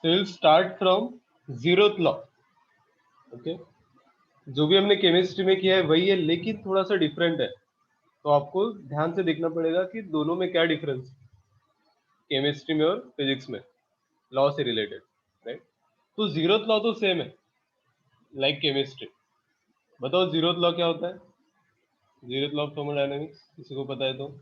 So we'll start from zeroth law. Okay. जो भी हमने केमिस्ट्री में किया है वही है, लेकिन थोड़ा सा डिफरेंट है, तो आपको ध्यान से देखना पड़ेगा कि दोनों में क्या डिफरेंस, केमिस्ट्री में और फिजिक्स में, लॉ से रिलेटेड, राइट। तो जीरोथ लॉ तो सेम है लाइक केमिस्ट्री। बताओ जीरोथ लॉ क्या होता है? जीरोथ लॉ ऑफ थर्मोडायनेमिक्स किसी को पता है तो?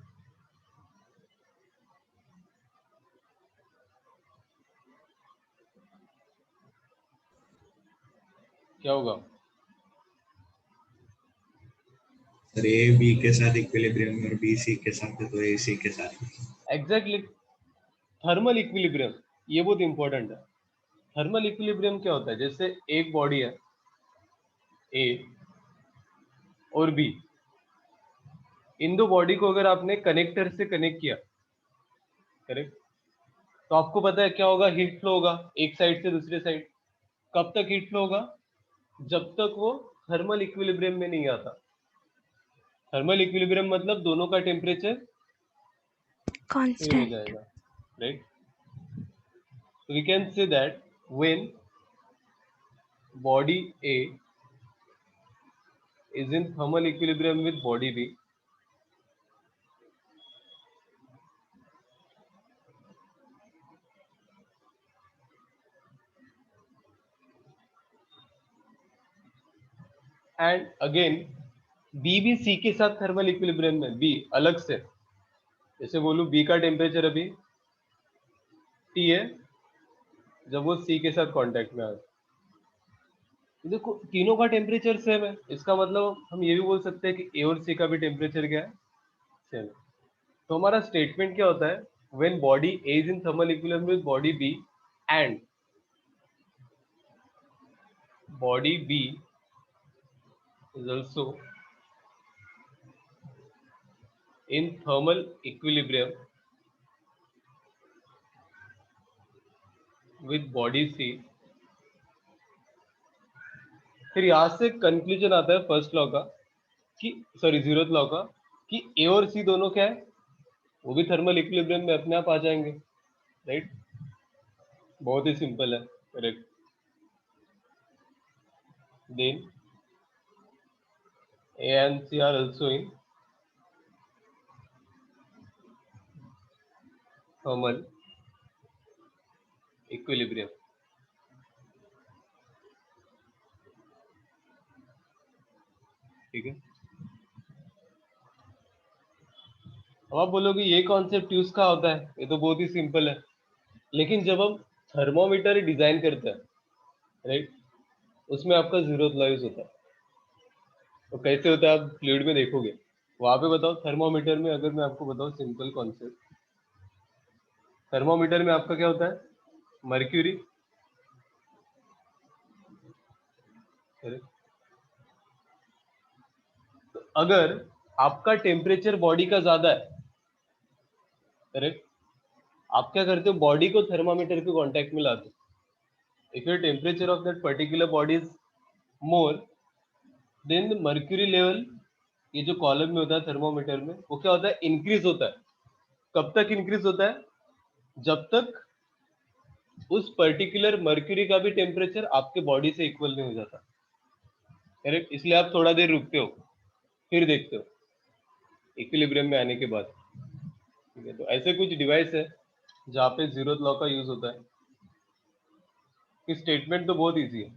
क्या होगा? सर ए बी के साथ इक्विलिब्रियम में और बी सी के साथ है तो ए सी के साथ। एग्जैक्टली, थर्मल इक्विलिब्रियम, ये बहुत इंपॉर्टेंट है। थर्मल इक्विलिब्रियम क्या होता है? जैसे एक बॉडी है ए और बी, इन दो बॉडी को अगर आपने कनेक्टर से कनेक्ट किया, करेक्ट, तो आपको पता है क्या होगा? हीट फ्लो होगा एक साइड से दूसरे साइड। कब तक हीट फ्लो होगा? जब तक वो थर्मल इक्विलिब्रियम में नहीं आता। थर्मल इक्विलिब्रियम मतलब दोनों का टेम्परेचर सेम हो constant. जाएगा, right. So we can say that when body A is in thermal equilibrium with body B, and again B भी C के साथ थर्मल इक्विलिब्रियम में, B अलग से, जैसे बोलूं B का टेम्परेचर अभी T है, जब वो C के साथ कांटेक्ट में आए, देखो तीनों का टेम्परेचर सेम है, इसका मतलब हम ये भी बोल सकते हैं कि A और C का भी टेम्परेचर क्या है? सेम। तो हमारा स्टेटमेंट क्या होता है? When body A is in thermal equilibrium with body B and body B is also in thermal equilibrium with body C, फिर यहां से कंक्लूजन आता है फर्स्ट लॉ का कि जीरोथ लॉ का कि ए और सी दोनों क्या है? वो भी थर्मल इक्विलिब्रियम में अपने आप आ जाएंगे, राइट। बहुत ही सिंपल है, correct. Then A and C are also in thermal equilibrium. ठीक है। अब आप बोलोगे ये कॉन्सेप्ट यूज का होता है, ये तो बहुत ही सिंपल है, लेकिन जब हम थर्मोमीटर डिजाइन करते हैं, राइट, उसमें आपका जीरोथ लॉ यूज होता है। तो कैसे होता है आप फ्लूइड में देखोगे, वहां पे बताओ थर्मोमीटर में, अगर मैं आपको बताऊं सिंपल कॉन्सेप्ट, थर्मोमीटर में आपका क्या होता है? Mercury, correct. तो अगर आपका टेम्परेचर बॉडी का ज्यादा है, करेक्ट, आप क्या करते हो? बॉडी को थर्मामीटर के कांटेक्ट में लाते हो। If your temperature of that particular body is more than the mercury level, ये जो कॉलम में होता है थर्मोमीटर में, वो क्या होता है? इंक्रीज होता है। कब तक इंक्रीज होता है? जब तक उस पर्टिकुलर मर्क्यूरी का भी टेम्परेचर आपके बॉडी से इक्वल नहीं हो जाता, करेक्ट। इसलिए आप थोड़ा देर रुकते हो, फिर देखते हो इक्विलिब्रियम में आने के बाद। ठीक है, तो ऐसे कुछ डिवाइस है जहाँ पे जीरोथ लॉ का यूज होता है। कि स्टेटमेंट तो बहुत इजी है,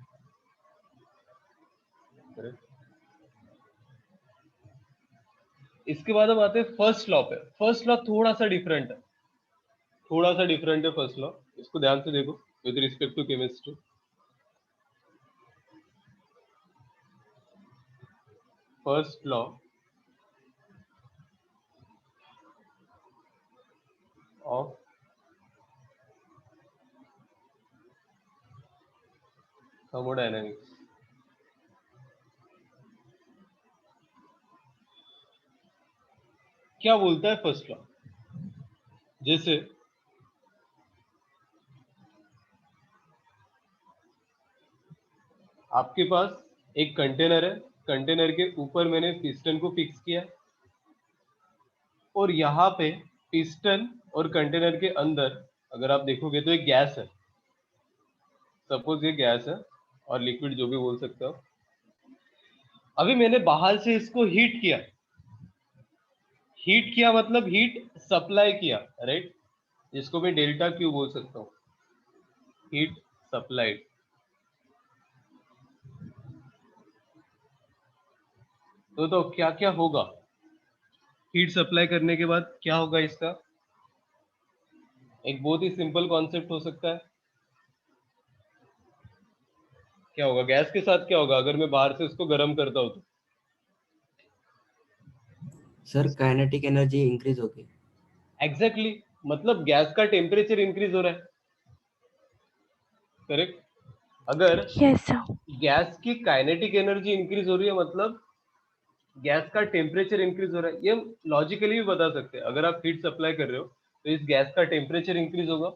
करेक्ट। इसके बाद हम आते हैं फर्स्ट लॉ पे। फर्स्ट लॉ थोड़ा सा डिफरेंट है, थोड़ा सा डिफरेंट है फर्स्ट लॉ, इसको ध्यान से देखो with respect to chemistry. First law of thermodynamics. क्या बोलता है फर्स्ट लॉ? जैसे आपके पास एक कंटेनर है, कंटेनर के ऊपर मैंने पिस्टन को फिक्स किया है, और यहाँ पे पिस्टन और कंटेनर के अंदर अगर आप देखोगे तो एक गैस है, सपोज ये गैस है और लिक्विड, जो भी बोल सकते हो। अभी मैंने बाहर से इसको हीट किया। हीट किया मतलब हीट सप्लाई किया, राइट, जिसको मैं डेल्टा क्यू बोल सकता हूँ, हीट सप्लाइड। तो क्या क्या होगा हीट सप्लाई करने के बाद, क्या होगा इसका? एक बहुत ही सिंपल कॉन्सेप्ट हो सकता है। क्या होगा गैस के साथ, क्या होगा अगर मैं बाहर से उसको गर्म करता हूँ तो? सर काइनेटिक एनर्जी इंक्रीज होगी। एग्जैक्टली मतलब गैस का टेम्परेचर इंक्रीज हो रहा है, करेक्ट। अगर Yes, sir. गैस की काइनेटिक एनर्जी इंक्रीज हो रही है मतलब गैस का टेम्परेचर इंक्रीज हो रहा है। ये हम लॉजिकली भी बता सकते हैं। अगर आप हीट सप्लाई कर रहे हो तो इस गैस का टेम्परेचर इंक्रीज होगा,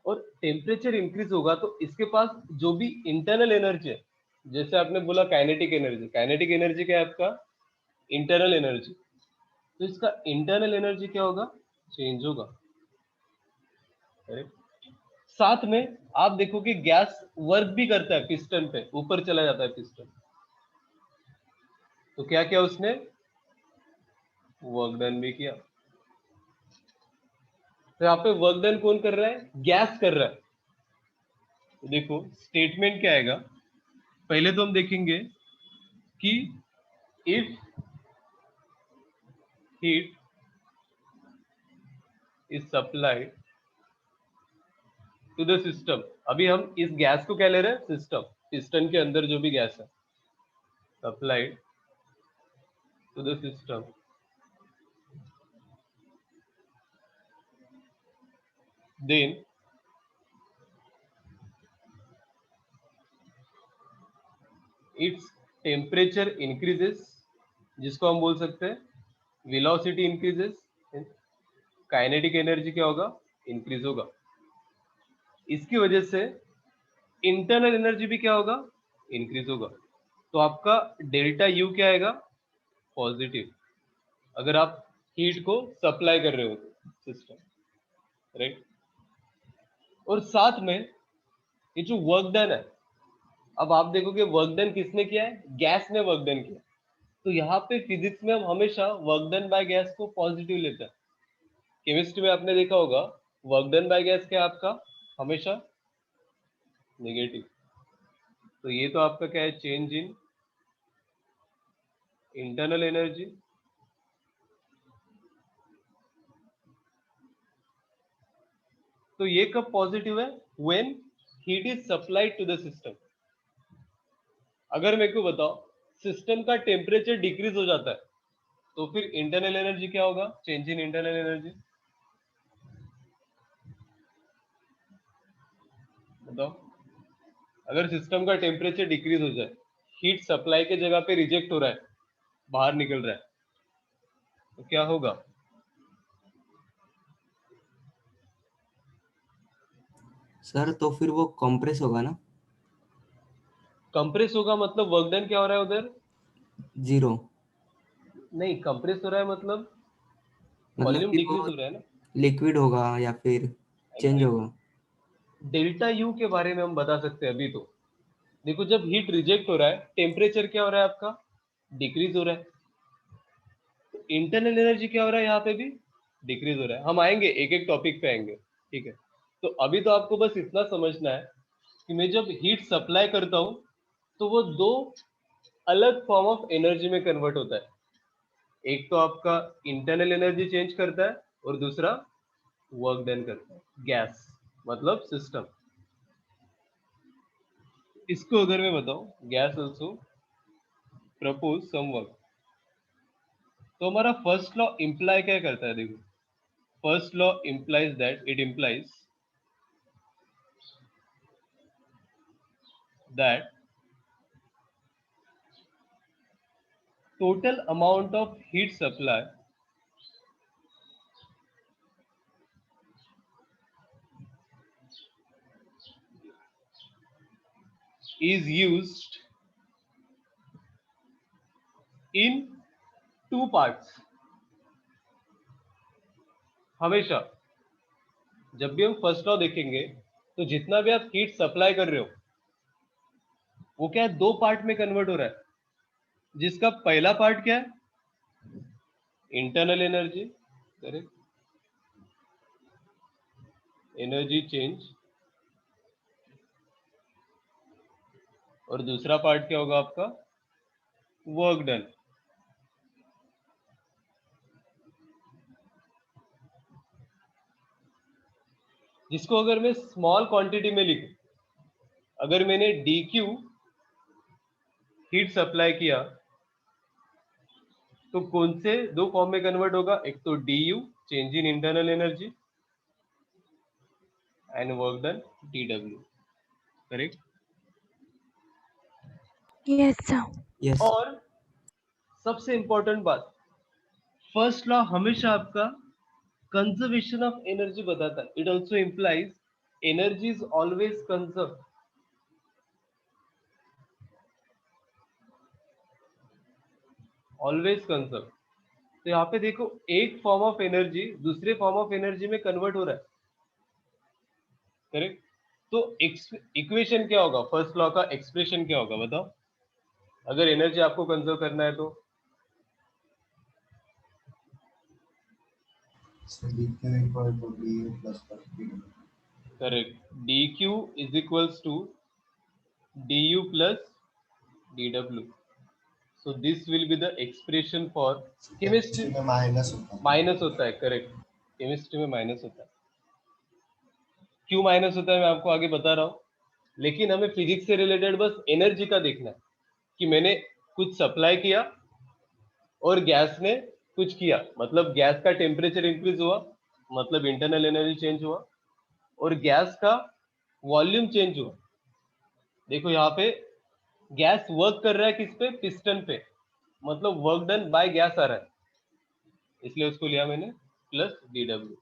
और टेम्परेचर इंक्रीज होगा तो इसके पास जो भी इंटरनल एनर्जी है, जैसे आपने बोला काइनेटिक एनर्जी, काइनेटिक एनर्जी क्या है आपका? Internal energy. तो इसका इंटरनल एनर्जी क्या होगा? चेंज होगा, करेक्ट। साथ में आप देखो कि गैस वर्क भी करता है पिस्टन पे, ऊपर चला जाता है पिस्टन। तो क्या किया उसने? वर्क डन भी किया। तो यहाँ पे वर्क डन कौन कर रहा है? गैस कर रहा है। तो देखो स्टेटमेंट क्या आएगा, पहले तो हम देखेंगे कि if heat is supplied to the system. अभी हम इस गैस को क्या ले रहे हैं? सिस्टम, पिस्टन के अंदर जो भी गैस है, supplied to the system, then its temperature increases, जिसको हम बोल सकते हैं वेलोसिटी इंक्रीजेस, काइनेटिक एनर्जी क्या होगा? इंक्रीज होगा। इसकी वजह से इंटरनल एनर्जी भी क्या होगा? इंक्रीज होगा। तो आपका डेल्टा यू क्या आएगा? पॉजिटिव, अगर आप हीट को सप्लाई कर रहे हो तो सिस्टम, राइट। और साथ में ये जो वर्क डन है, अब आप देखोगे वर्क डन किसने किया है? गैस ने वर्क डन किया। तो यहाँ पे फिजिक्स में हम हमेशा वर्क डन बाय गैस को पॉजिटिव लेते हैं। केमिस्ट्री में आपने देखा होगा वर्क डन बाय गैस क्या है आपका? हमेशा नेगेटिव। तो ये तो आपका क्या है? Change in internal energy. तो ये कब पॉजिटिव है? When heat is supplied to the system. अगर मेरे को बताओ सिस्टम का टेम्परेचर डिक्रीज हो जाता है तो फिर इंटरनल एनर्जी क्या होगा? Change in internal energy. बताओ, अगर सिस्टम का टेम्परेचर डिक्रीज हो जाए, हीट सप्लाई के जगह पे रिजेक्ट हो रहा है, बाहर निकल रहा है, तो क्या होगा? सर तो फिर वो कंप्रेस होगा ना? कंप्रेस होगा मतलब वर्क डन क्या हो रहा है उधर? जीरो। नहीं, कंप्रेस हो रहा है मतलब मतलब वॉल्यूम कि डिक्रीज वो हो रहा है ना। लिक्विड होगा या फिर चेंज होगा? डेल्टा यू के बारे में हम बता सकते हैं अभी। तो देखो जब हीट रिजेक्ट हो रहा है टेम्परेचर क्या हो रहा है आपका? डिक्रीज हो रहा है। तो इंटरनल एनर्जी क्या हो रहा है यहाँ पे भी? डिक्रीज हो रहा है। हम आएंगे एक एक टॉपिक पे आएंगे, ठीक है। तो अभी तो आपको बस इतना समझना है कि मैं जब हीट सप्लाई करता हूँ तो वो दो अलग फॉर्म ऑफ एनर्जी में कन्वर्ट होता है। एक तो आपका इंटरनल एनर्जी चेंज करता है और दूसरा वर्क डन करता है गैस, मतलब सिस्टम। इसको अगर मैं बताऊं gas also propose some work, तो हमारा फर्स्ट लॉ इंप्लाई क्या करता है? देखो first law implies that, it implies that total amount of heat supply is used in two parts। हमेशा जब भी हम फर्स्ट लॉ देखेंगे तो जितना भी आप हीट सप्लाई कर रहे हो वो क्या है, दो पार्ट में कन्वर्ट हो रहा है, जिसका पहला पार्ट क्या है, internal energy, correct, energy change, और दूसरा पार्ट क्या होगा आपका, वर्क डन। जिसको अगर मैं स्मॉल क्वांटिटी में लिखूं, अगर मैंने dq हीट सप्लाई किया तो कौन से दो फॉर्म में कन्वर्ट होगा, एक तो du change in internal energy and work done dw, correct. Yes, sir. Yes. और सबसे इंपॉर्टेंट बात, फर्स्ट लॉ हमेशा आपका कंजर्वेशन ऑफ एनर्जी बताता है। It also implies energy is always conserve. Always conserve. तो यहाँ पे देखो, एक फॉर्म ऑफ एनर्जी दूसरे फॉर्म ऑफ एनर्जी में कन्वर्ट हो रहा है, करेक्ट। तो इक्वेशन क्या होगा, फर्स्ट लॉ का एक्सप्रेशन क्या होगा बताओ, अगर एनर्जी आपको कंजर्व करना है तो। So dq equal to du plus dw. Correct, dq is equals to du plus dw। So this will be the expression for chemistry में माइनस होता है। माइनस होता है, करेक्ट, केमिस्ट्री में माइनस होता है। क्यों माइनस होता है मैं आपको आगे बता रहा हूँ, लेकिन हमें फिजिक्स से रिलेटेड बस एनर्जी का देखना है कि मैंने कुछ सप्लाई किया और गैस ने कुछ किया, मतलब गैस का टेम्परेचर इंक्रीज हुआ, मतलब इंटरनल एनर्जी चेंज हुआ, और गैस का वॉल्यूम चेंज हुआ। देखो यहाँ पे गैस वर्क कर रहा है किस पे, पिस्टन पे, मतलब वर्क डन बाय गैस आ रहा है, इसलिए उसको लिया मैंने प्लस dw।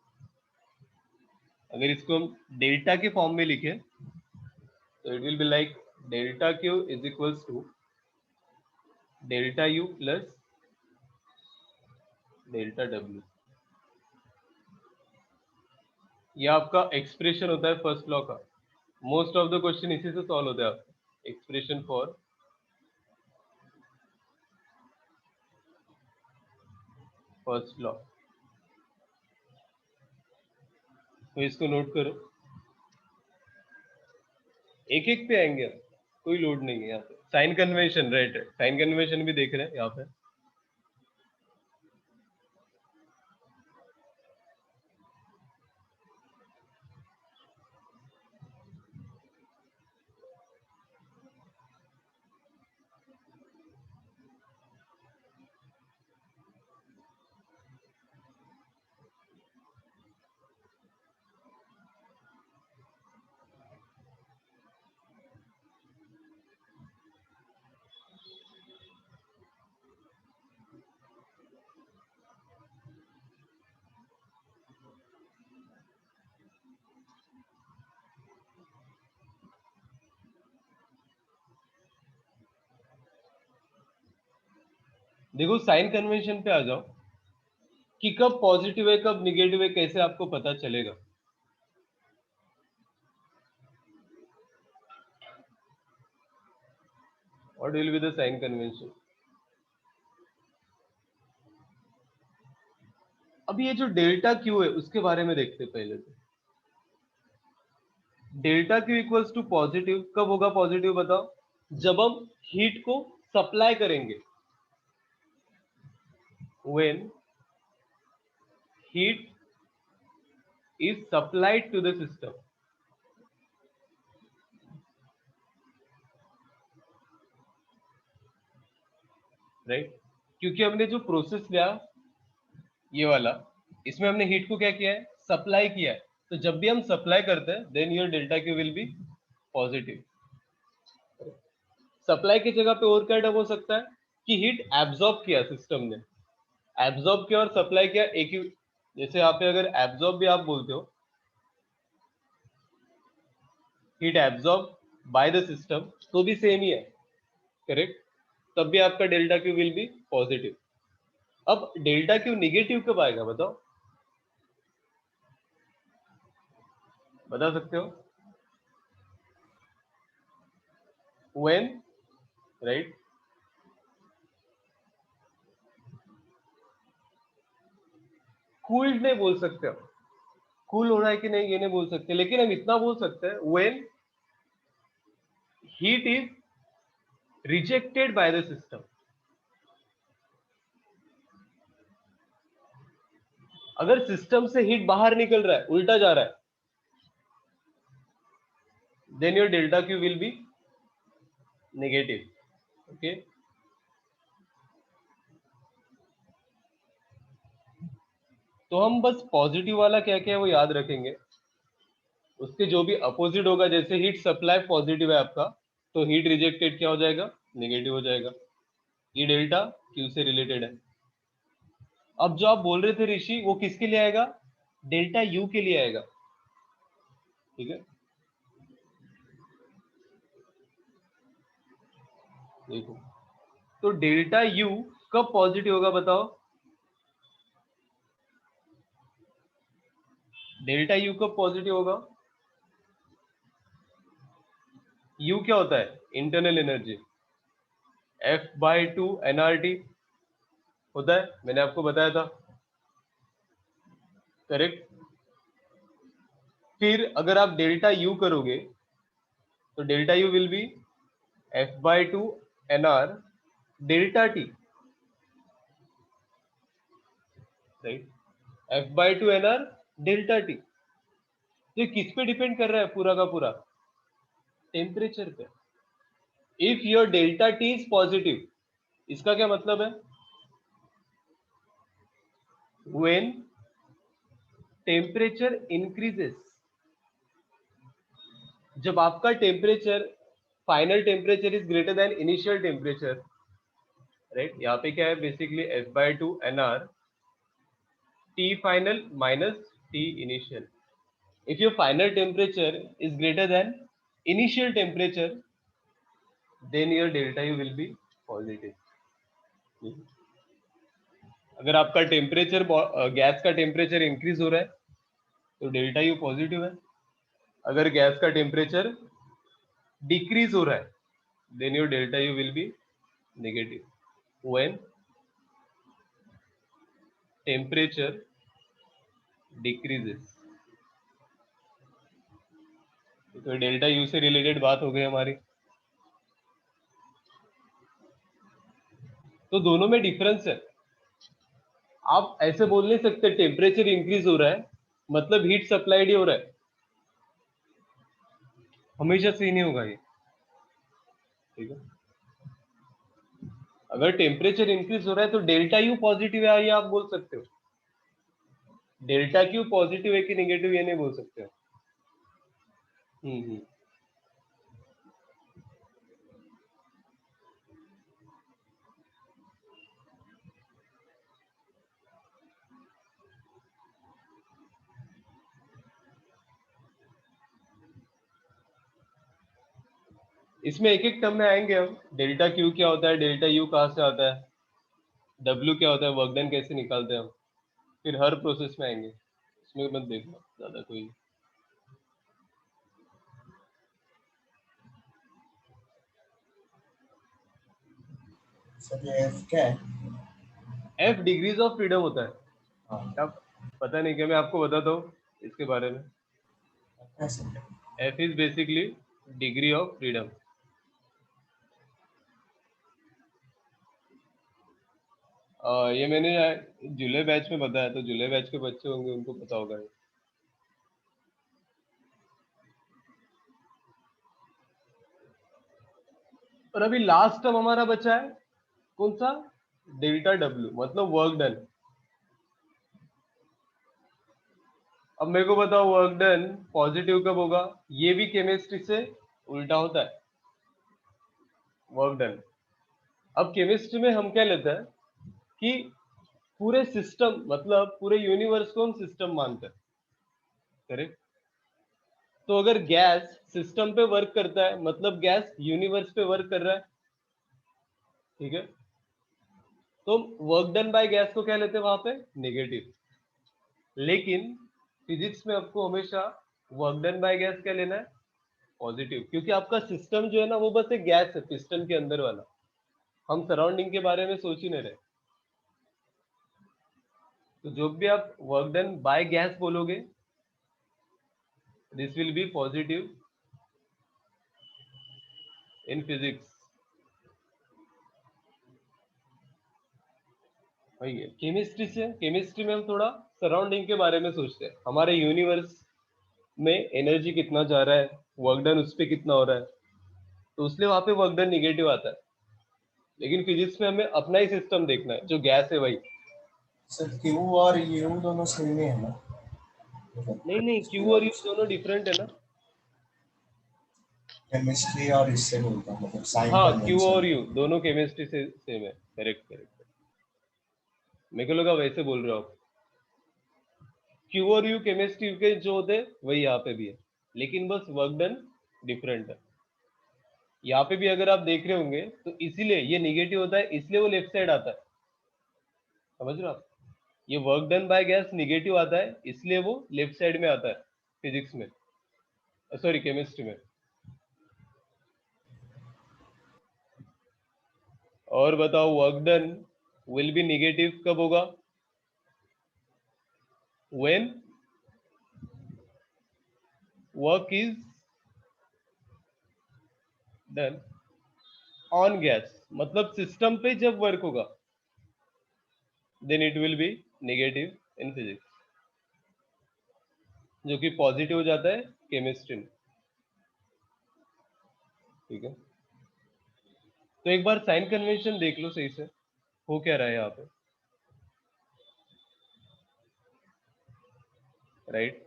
अगर इसको हम डेल्टा के फॉर्म में लिखे तो it will be like delta Q is equals to delta U plus delta W. यह आपका एक्सप्रेशन होता है फर्स्ट लॉ का। मोस्ट ऑफ द क्वेश्चन इसी से सॉल्व होते हैं आपके, एक्सप्रेशन फॉर फर्स्ट लॉ। तो इसको नोट करो, एक एक पे आएंगे आप, कोई लोड नहीं है यहाँ पे। Sign convention, right, sign convention भी देख रहे हैं यहाँ पे। देखो साइन कन्वेंशन पे आ जाओ कि कब पॉजिटिव है कब निगेटिव है, कैसे आपको पता चलेगा। What will be the sign convention. अब ये जो डेल्टा क्यू है उसके बारे में देखते हैं पहले। तो delta Q equals to positive कब होगा, पॉजिटिव बताओ, जब हम हीट को सप्लाई करेंगे, when heat is supplied to the system, right. क्योंकि हमने जो प्रोसेस लिया ये वाला, इसमें हमने हीट को क्या किया है, सप्लाई किया है। तो जब भी हम सप्लाई करते हैं then your delta Q will be positive. Supply की जगह पे और क्या टर्म हो सकता है कि हीट एब्जॉर्ब किया सिस्टम ने, एब्जॉर्ब किया और सप्लाई किया एक ही। जैसे यहाँ पे अगर एब्जॉर्ब भी आप बोलते हो, heat absorb by the system, तो भी सेम ही है, करेक्ट। तब भी आपका delta Q will be positive. अब डेल्टा क्यू निगेटिव कब आएगा बताओ, बता सकते हो। व्हेन, राइट, कूल्ड नहीं बोल सकते, कूल हो रहा है कि नहीं ये नहीं बोल सकते, लेकिन हम इतना बोल सकते हैं when heat is rejected by the system. अगर सिस्टम से हीट बाहर निकल रहा है, उल्टा जा रहा है, then your delta Q will be negative. Okay, तो हम बस पॉजिटिव वाला क्या क्या है वो याद रखेंगे, उसके जो भी अपोजिट होगा, जैसे हीट सप्लाई पॉजिटिव है आपका, तो हीट रिजेक्टेड क्या हो जाएगा, नेगेटिव हो जाएगा। ये डेल्टा क्यू से रिलेटेड है। अब जो आप बोल रहे थे ऋषि, वो किसके लिए आएगा, डेल्टा यू के लिए आएगा, ठीक है। देखो, तो डेल्टा यू कब पॉजिटिव होगा बताओ, डेल्टा यू कब पॉजिटिव होगा, यू क्या होता है, इंटरनल एनर्जी, F/2 nRT होता है, मैंने आपको बताया था, करेक्ट। फिर अगर आप डेल्टा यू करोगे तो delta U will B F/2 nR delta T, right, F/2 nR delta T. तो ये किस पे डिपेंड कर रहा है पूरा का पूरा, टेम्परेचर पे। If your delta T is positive, इसका क्या मतलब है, व्हेन टेम्परेचर इंक्रीजेस, जब आपका temperature, final temperature is greater than initial temperature, right, यहाँ पे क्या है basically F/2 nR T final minus T initial. If your final temperature is greater than initial temperature, then your delta U will be positive. अगर आपका temperature, gas का temperature increase हो रहा है तो डेल्टा यू पॉजिटिव है, अगर gas का टेम्परेचर डिक्रीज हो रहा है then your delta U will be negative when temperature decreases. तो डेल्टा यू से रिलेटेड बात हो गई हमारी। तो दोनों में डिफरेंस है, आप ऐसे बोल नहीं सकते टेम्परेचर इंक्रीज हो रहा है मतलब हीट सप्लाइड ही हो रहा है, हमेशा से ही नहीं होगा ये, ठीक है। अगर टेम्परेचर इंक्रीज हो रहा है तो डेल्टा यू पॉजिटिव है ये आप बोल सकते हो, डेल्टा क्यू पॉजिटिव है कि नेगेटिव ये नहीं बोल सकते हो। हम्म। इसमें एक एक टर्म में आएंगे हम, डेल्टा क्यू क्या होता है, डेल्टा यू कहाँ से आता है, डब्ल्यू क्या होता है, वर्क डन कैसे निकालते हैं हम, फिर हर प्रोसेस में आएंगे, इसमें मत देखना ज्यादा कोई। सर ये एफ क्या है? एफ डिग्रीज ऑफ फ्रीडम होता है, हाँ, अब पता नहीं क्या, मैं आपको बताता हूँ इसके बारे में। कैसे? F is basically degree of freedom. ये मैंने जुलाई बैच में बताया, तो जुलाई बैच के बच्चे होंगे उनको पता होगा ये। और अभी लास्ट टर्म हमारा बचा है कौन सा, डेल्टा डब्ल्यू, मतलब वर्क डन। अब मेरे को बताओ वर्क डन पॉजिटिव कब होगा, ये भी केमिस्ट्री से उल्टा होता है, वर्क डन। अब केमिस्ट्री में हम क्या लेते हैं कि पूरे सिस्टम, मतलब पूरे यूनिवर्स को हम सिस्टम मानते हैं, करेक्ट। तो अगर गैस सिस्टम पे वर्क करता है मतलब गैस यूनिवर्स पे वर्क कर रहा है, ठीक है। तो वर्क डन बाय गैस को क्या लेते हैं वहां पे, नेगेटिव। लेकिन फिजिक्स में आपको हमेशा वर्क डन बाय गैस क्या लेना है, पॉजिटिव, क्योंकि आपका सिस्टम जो है ना वो बस एक गैस है पिस्टन के अंदर वाला, हम सराउंडिंग के बारे में सोच ही नहीं रहे। तो जो भी आप वर्क डन बाय गैस बोलोगे, this will be positive in physics. वही है केमिस्ट्री से, केमिस्ट्री में हम थोड़ा सराउंडिंग के बारे में सोचते हैं, हमारे यूनिवर्स में एनर्जी कितना जा रहा है, वर्क डन उस पर कितना हो रहा है, तो इसलिए वहां पे वर्क डन निगेटिव आता है। लेकिन फिजिक्स में हमें अपना ही सिस्टम देखना है, जो गैस है वही। सर क्यू और यू दोनों सेम ही है ना? नहीं नहीं, क्यू और यू दोनों डिफरेंट है ना। केमिस्ट्री और इससे बोलता हूँ, मतलब साइन हाँ, क्यू और कन्वेंशन। यू दोनों केमिस्ट्री से सेम है। करेक्ट करेक्ट, मेरे को लगा वैसे बोल रहे हो आप। क्यू और यू केमिस्ट्री के जो होते हैं वही यहाँ पे भी है, लेकिन बस वर्क डन डिफरेंट है। यहाँ पे भी अगर आप देख रहे होंगे तो इसीलिए ये निगेटिव होता है, इसलिए वो लेफ्ट साइड आता है, समझ रहे हो आप। ये work done by gas negative आता है, इसलिए वो लेफ्ट साइड में आता है फिजिक्स में, सॉरी केमिस्ट्री में। और बताओ work done will be negative कब होगा? When work is done on gas, मतलब सिस्टम पे जब वर्क होगा, then it will be negative in physics, जो कि पॉजिटिव हो जाता है केमिस्ट्री में। ठीक है, तो एक बार साइन कन्वेंशन देख लो सही से, हो क्या रहा है यहाँ पे, राइट।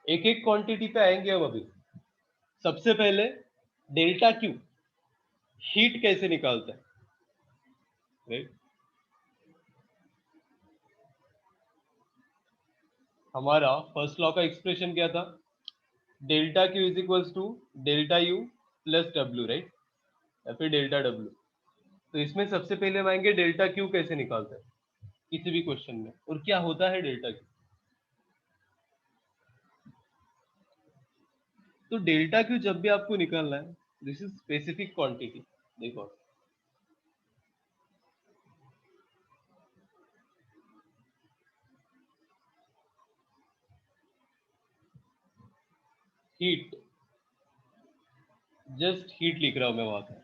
एक एक क्वांटिटी पे आएंगे हम अभी। सबसे पहले डेल्टा क्यू हीट कैसे निकालता है, राइट। हमारा फर्स्ट लॉ का एक्सप्रेशन क्या था? Delta Q is equals to delta U plus W, right, या फिर डेल्टा डब्ल्यू। तो इसमें सबसे पहले हम आएंगे डेल्टा क्यू कैसे निकालते हैं किसी भी क्वेश्चन में, और क्या होता है डेल्टा क्यू। तो डेल्टा क्यू जब भी आपको निकालना है, दिस इज स्पेसिफिक क्वांटिटी। देखो, हीट, जस्ट हीट लिख रहा हूं मैं वहां पर,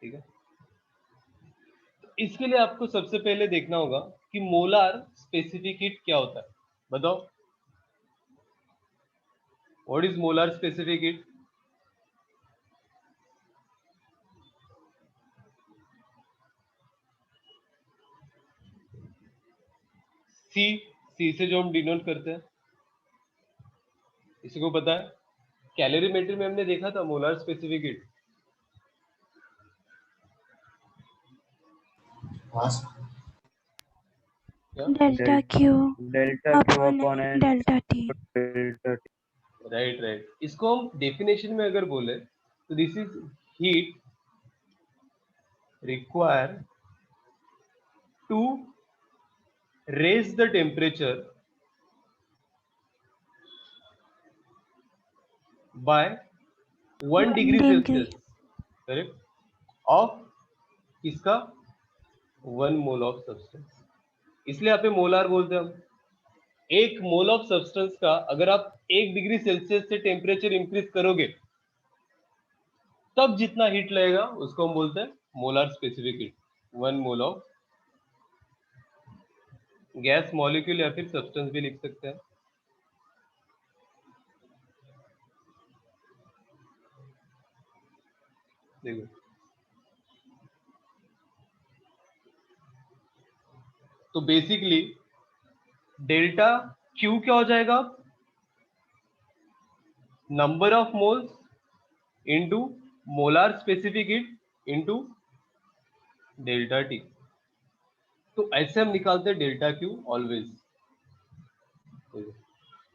ठीक है। इसके लिए आपको सबसे पहले देखना होगा कि मोलार स्पेसिफिक हीट क्या होता है, बताओ। What is molar specific heat? C, C से जो हम डिनोट करते हैं, किसी को पता है? कैलोरीमेट्री में हमने देखा था मोलार स्पेसिफिक हीट। हाँ सर। क्या? Delta Q delta Q upon upon n delta T. Delta T. Right right, इसको हम डेफिनेशन में अगर बोले तो this is heat require to raise the temperature by 1 degree Celsius, correct, of किसका? 1 mole of substance. इसलिए यहाँ पे मोलार बोलते हैं हम। एक मोल ऑफ सब्सटेंस का अगर आप 1 डिग्री सेल्सियस से टेम्परेचर इंक्रीज करोगे, तब जितना हीट लगेगा उसको हम बोलते हैं molar specific heat. 1 mole of gas molecule या फिर सब्सटेंस भी लिख सकते हैं। देखो, तो बेसिकली डेल्टा क्यू क्या हो जाएगा? Number of moles into molar specific heat into delta T. तो ऐसे हम निकालते हैं delta Q always.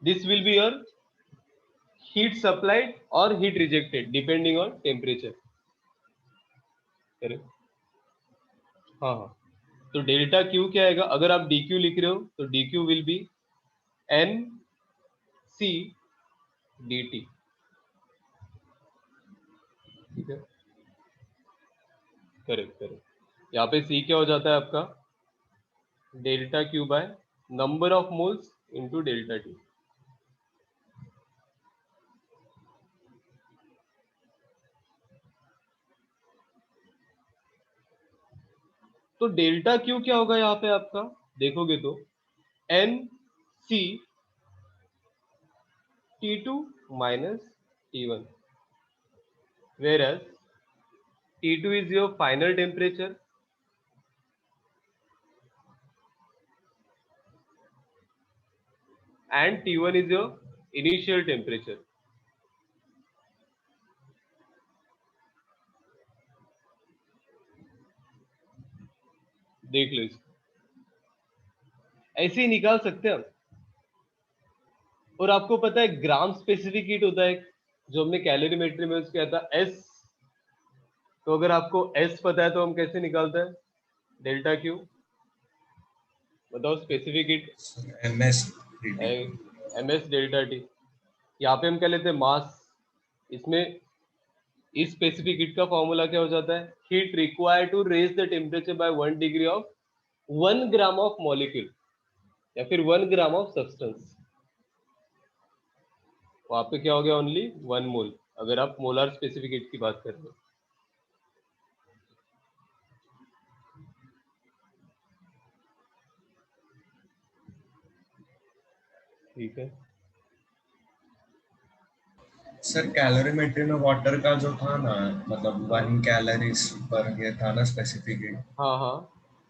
This will be your heat supplied or heat rejected depending on temperature. Correct. हाँ हाँ. तो डेल्टा क्यू क्या आएगा? अगर आप डी क्यू लिख रहे हो तो D Q will be n C D T. ठीक है. Correct correct. यहाँ पे सी क्या हो जाता है आपका? Delta Q by number of moles into delta T. तो डेल्टा क्यू क्या होगा यहाँ पे आपका? देखोगे तो n C T2 minus T1, whereas T2 is your final temperature and T1 is your initial temperature. देख लो इसको, ऐसे ही निकाल सकते हैं हम. और आपको पता है ग्राम स्पेसिफिक हीट होता है जो हमने कैलोरीमेट्री में यूज किया था, एस. तो अगर आपको एस पता है तो हम कैसे निकालते हैं डेल्टा क्यू? बताओ. Specific heat MS M S delta T. यहाँ पे हम क्या लेते हैं? मास. इसमें इस स्पेसिफिक हीट का फॉर्मूला क्या हो जाता है? Heat required to raise the temperature by 1 degree of 1 gram of molecule या फिर 1 ग्राम ऑफ सब्सटेंस. वहां पे क्या हो गया? ओनली 1 मोल, अगर आप मोलर स्पेसिफिक हीट की बात कर रहे हो. ठीक है. सर कैलोरीमेट्री में वाटर का जो था ना, मतलब 1 कैलोरीज पर ये था ना स्पेसिफिक हीट, हाँ हाँ.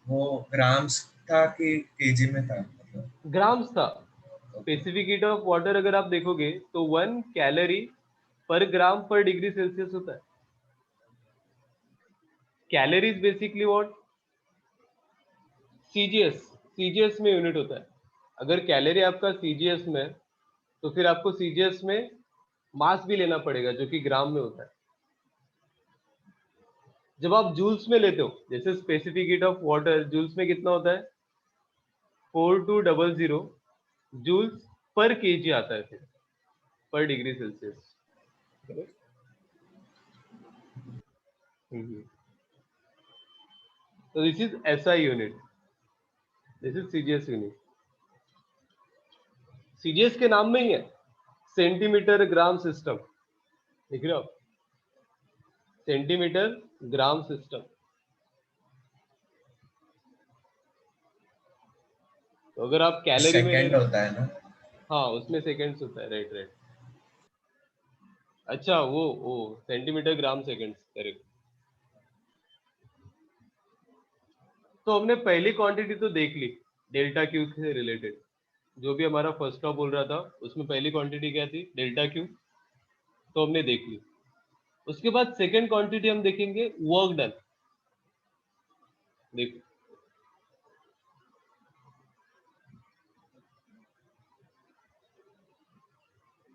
वो ग्राम्स था कि केजी में था? मतलब ग्राम्स था. स्पेसिफिक हीट ऑफ वाटर अगर आप देखोगे तो 1 कैलोरी पर ग्राम पर डिग्री सेल्सियस होता है. Calories basically what? CGS. CGS में यूनिट होता है. अगर कैलोरी आपका सीजीएस में तो फिर आपको सीजीएस में मास भी लेना पड़ेगा जो कि ग्राम में होता है. जब आप जूल्स में लेते हो, जैसे specific heat of water joules में कितना होता है? 4200 जूल्स पर केजी आता है, फिर पर डिग्री सेल्सियस. तो this is SI unit, this is CGS unit. CGS के नाम में ही है सेंटीमीटर ग्राम सिस्टम. देख रहे हो? Centimetre gram system. तो अगर आप कैलोरी में ले सेकंड रहे हो, होता है ना? हाँ उसमें सेकेंड्स होता है. Right right. अच्छा वो सेंटीमीटर ग्राम सेकेंड्स. करेक्ट. तो हमने पहली क्वांटिटी तो देख ली डेल्टा क्यू से रिलेटेड. जो भी हमारा फर्स्ट लॉ बोल रहा था उसमें पहली क्वांटिटी क्या थी? Delta Q. तो हमने देख ली. उसके बाद सेकेंड क्वांटिटी हम देखेंगे वर्क डन. देखो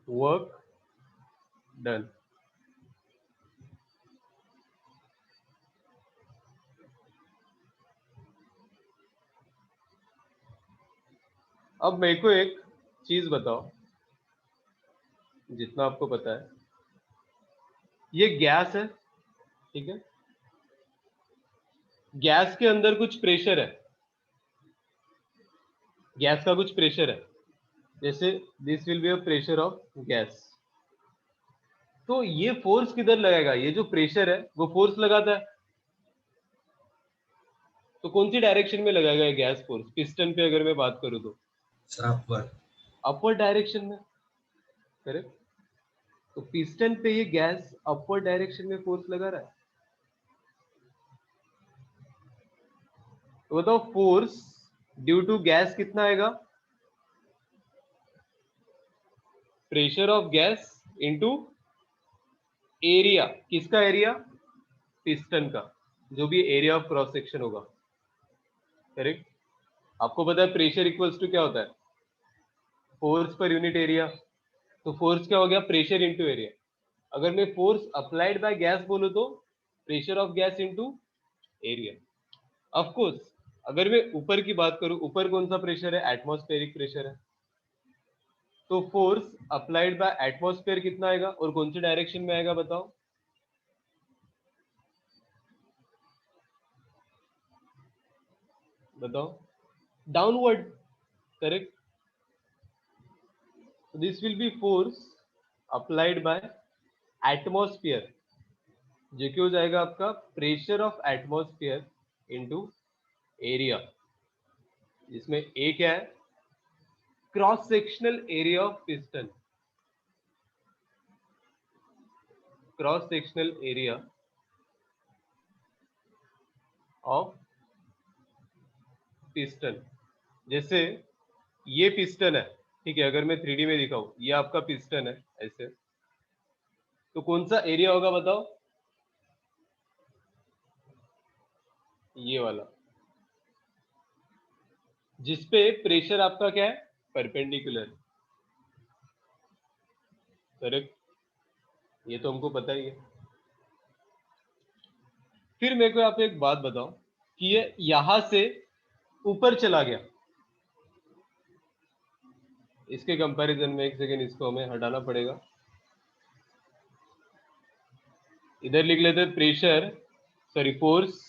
वर्क डन. अब मेरे को एक चीज बताओ, जितना आपको पता है, ये गैस है. ठीक है. गैस के अंदर कुछ प्रेशर है. गैस का कुछ प्रेशर है. जैसे this will be a pressure of gas. तो ये फोर्स किधर लगाएगा? ये जो प्रेशर है वो फोर्स लगाता है. तो कौन सी डायरेक्शन में लगाएगा ये गैस फोर्स? पिस्टन पे अगर मैं बात करूं तो अपवर्ड. अपवर्ड डायरेक्शन में. करेक्ट. तो पिस्टन पे ये गैस अपवर्ड डायरेक्शन में फोर्स लगा रहा है. तो बताओ फोर्स ड्यू टू गैस कितना आएगा? Pressure of gas into area. किसका एरिया? पिस्टन का. जो भी एरिया ऑफ क्रॉस सेक्शन होगा. करेक्ट। आपको पता है प्रेशर इक्वल्स टू क्या होता है, फोर्स पर यूनिट एरिया। तो फोर्स क्या हो गया, प्रेशर इंटू एरिया। अगर मैं फोर्स अप्लाइड बाय गैस बोलूं तो pressure of gas into area. Of course अगर मैं ऊपर की बात करूं, ऊपर कौन सा प्रेशर है, एटमॉस्फेरिक प्रेशर है। तो फोर्स अप्लाइड बाय एटमॉस्फेयर कितना आएगा और कौन सी डायरेक्शन में आएगा बताओ। बताओ, downward, correct. This will B force applied by atmosphere, जो कि हो जाएगा आपका pressure of atmosphere into area, जिसमें ए क्या है, cross sectional area of piston, cross sectional area of piston. जैसे ये पिस्टन है, ठीक है, अगर मैं 3D में दिखाऊं, ये आपका पिस्टन है ऐसे, तो कौन सा एरिया होगा बताओ, ये वाला, जिसपे प्रेशर आपका क्या है, परपेंडिकुलर, करेक्ट। ये तो हमको पता ही है। फिर मेरे को आप एक बात बताओ कि ये यहां से ऊपर चला गया, इसके कंपैरिजन में, एक सेकेंड, इसको हमें हटाना पड़ेगा। इधर लिख लेते हैं pressure, sorry, force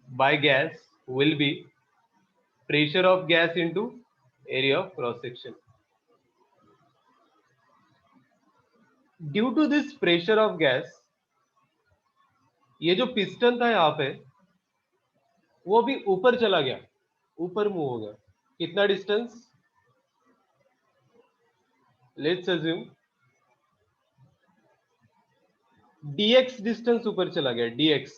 by gas will be pressure of gas into area of cross section. Due to this pressure of gas, ये जो पिस्टन था यहाँ पे, वो भी ऊपर चला गया, ऊपर मूव हो गया। कितना distance, let's assume dx distance ऊपर चला गया, dx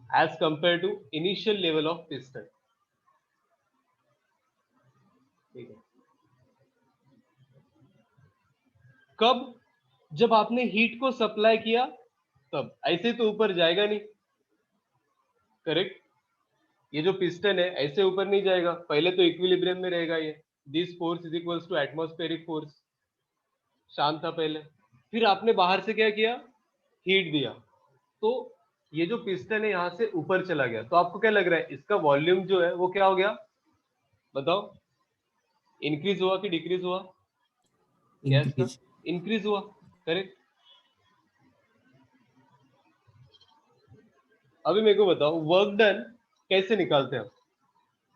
as compare to initial level of piston, ठीक है। कब, जब आपने हीट को सप्लाई किया तब, ऐसे तो ऊपर जाएगा नहीं, करेक्ट। ये जो पिस्टन है ऐसे ऊपर नहीं जाएगा, पहले तो इक्विलिब्रियम में रहेगा ये, this force is equals to atmospheric force, शांत था पहले। फिर आपने बाहर से क्या किया, हीट दिया, तो ये जो पिस्टन है यहां से ऊपर चला गया। तो आपको क्या लग रहा है, इसका वॉल्यूम जो है वो क्या हो गया बताओ, इंक्रीज हुआ कि डिक्रीज हुआ, गैस का इंक्रीज। इंक्रीज हुआ, करेक्ट। अभी मेरे को बताओ वर्क डन कैसे निकालते हैं,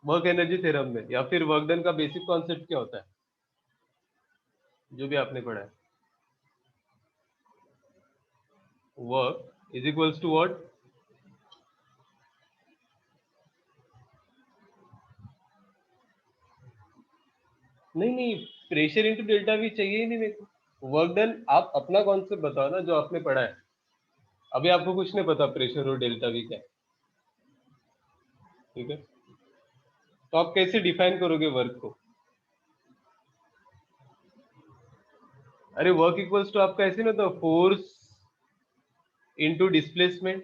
वर्क एनर्जी थ्योरम में, या फिर वर्क डन का बेसिक कॉन्सेप्ट क्या होता है, जो भी आपने पढ़ा है। Work is equals to what, नहीं नहीं, प्रेशर इंटू डेल्टा भी चाहिए ही नहीं मेरे को। वर्क डन आप अपना कॉन्सेप्ट बताओ ना, जो आपने पढ़ा है। अभी आपको कुछ नहीं पता प्रेशर और डेल्टा भी क्या है, ठीक है। तो आप कैसे डिफाइन करोगे वर्क को, अरे वर्क इक्वल्स टू आपका ऐसे ना, तो फोर्स इंटू डिस्प्लेसमेंट,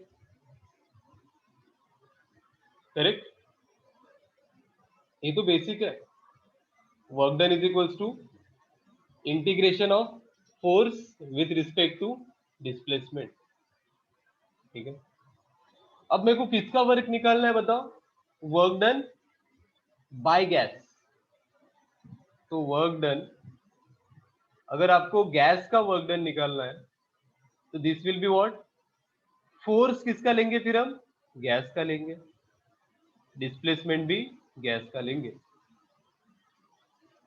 करेक्ट। ये तो बेसिक है। Work done is equals to integration of force with respect to displacement, ठीक है। अब मेरे को किसका वर्क निकालना है बताओ, वर्क डन बाय गैस। तो वर्क डन, अगर आपको गैस का वर्क डन निकालना है तो this will be what, force किसका लेंगे फिर हम, गैस का लेंगे, डिस्प्लेसमेंट भी गैस का लेंगे।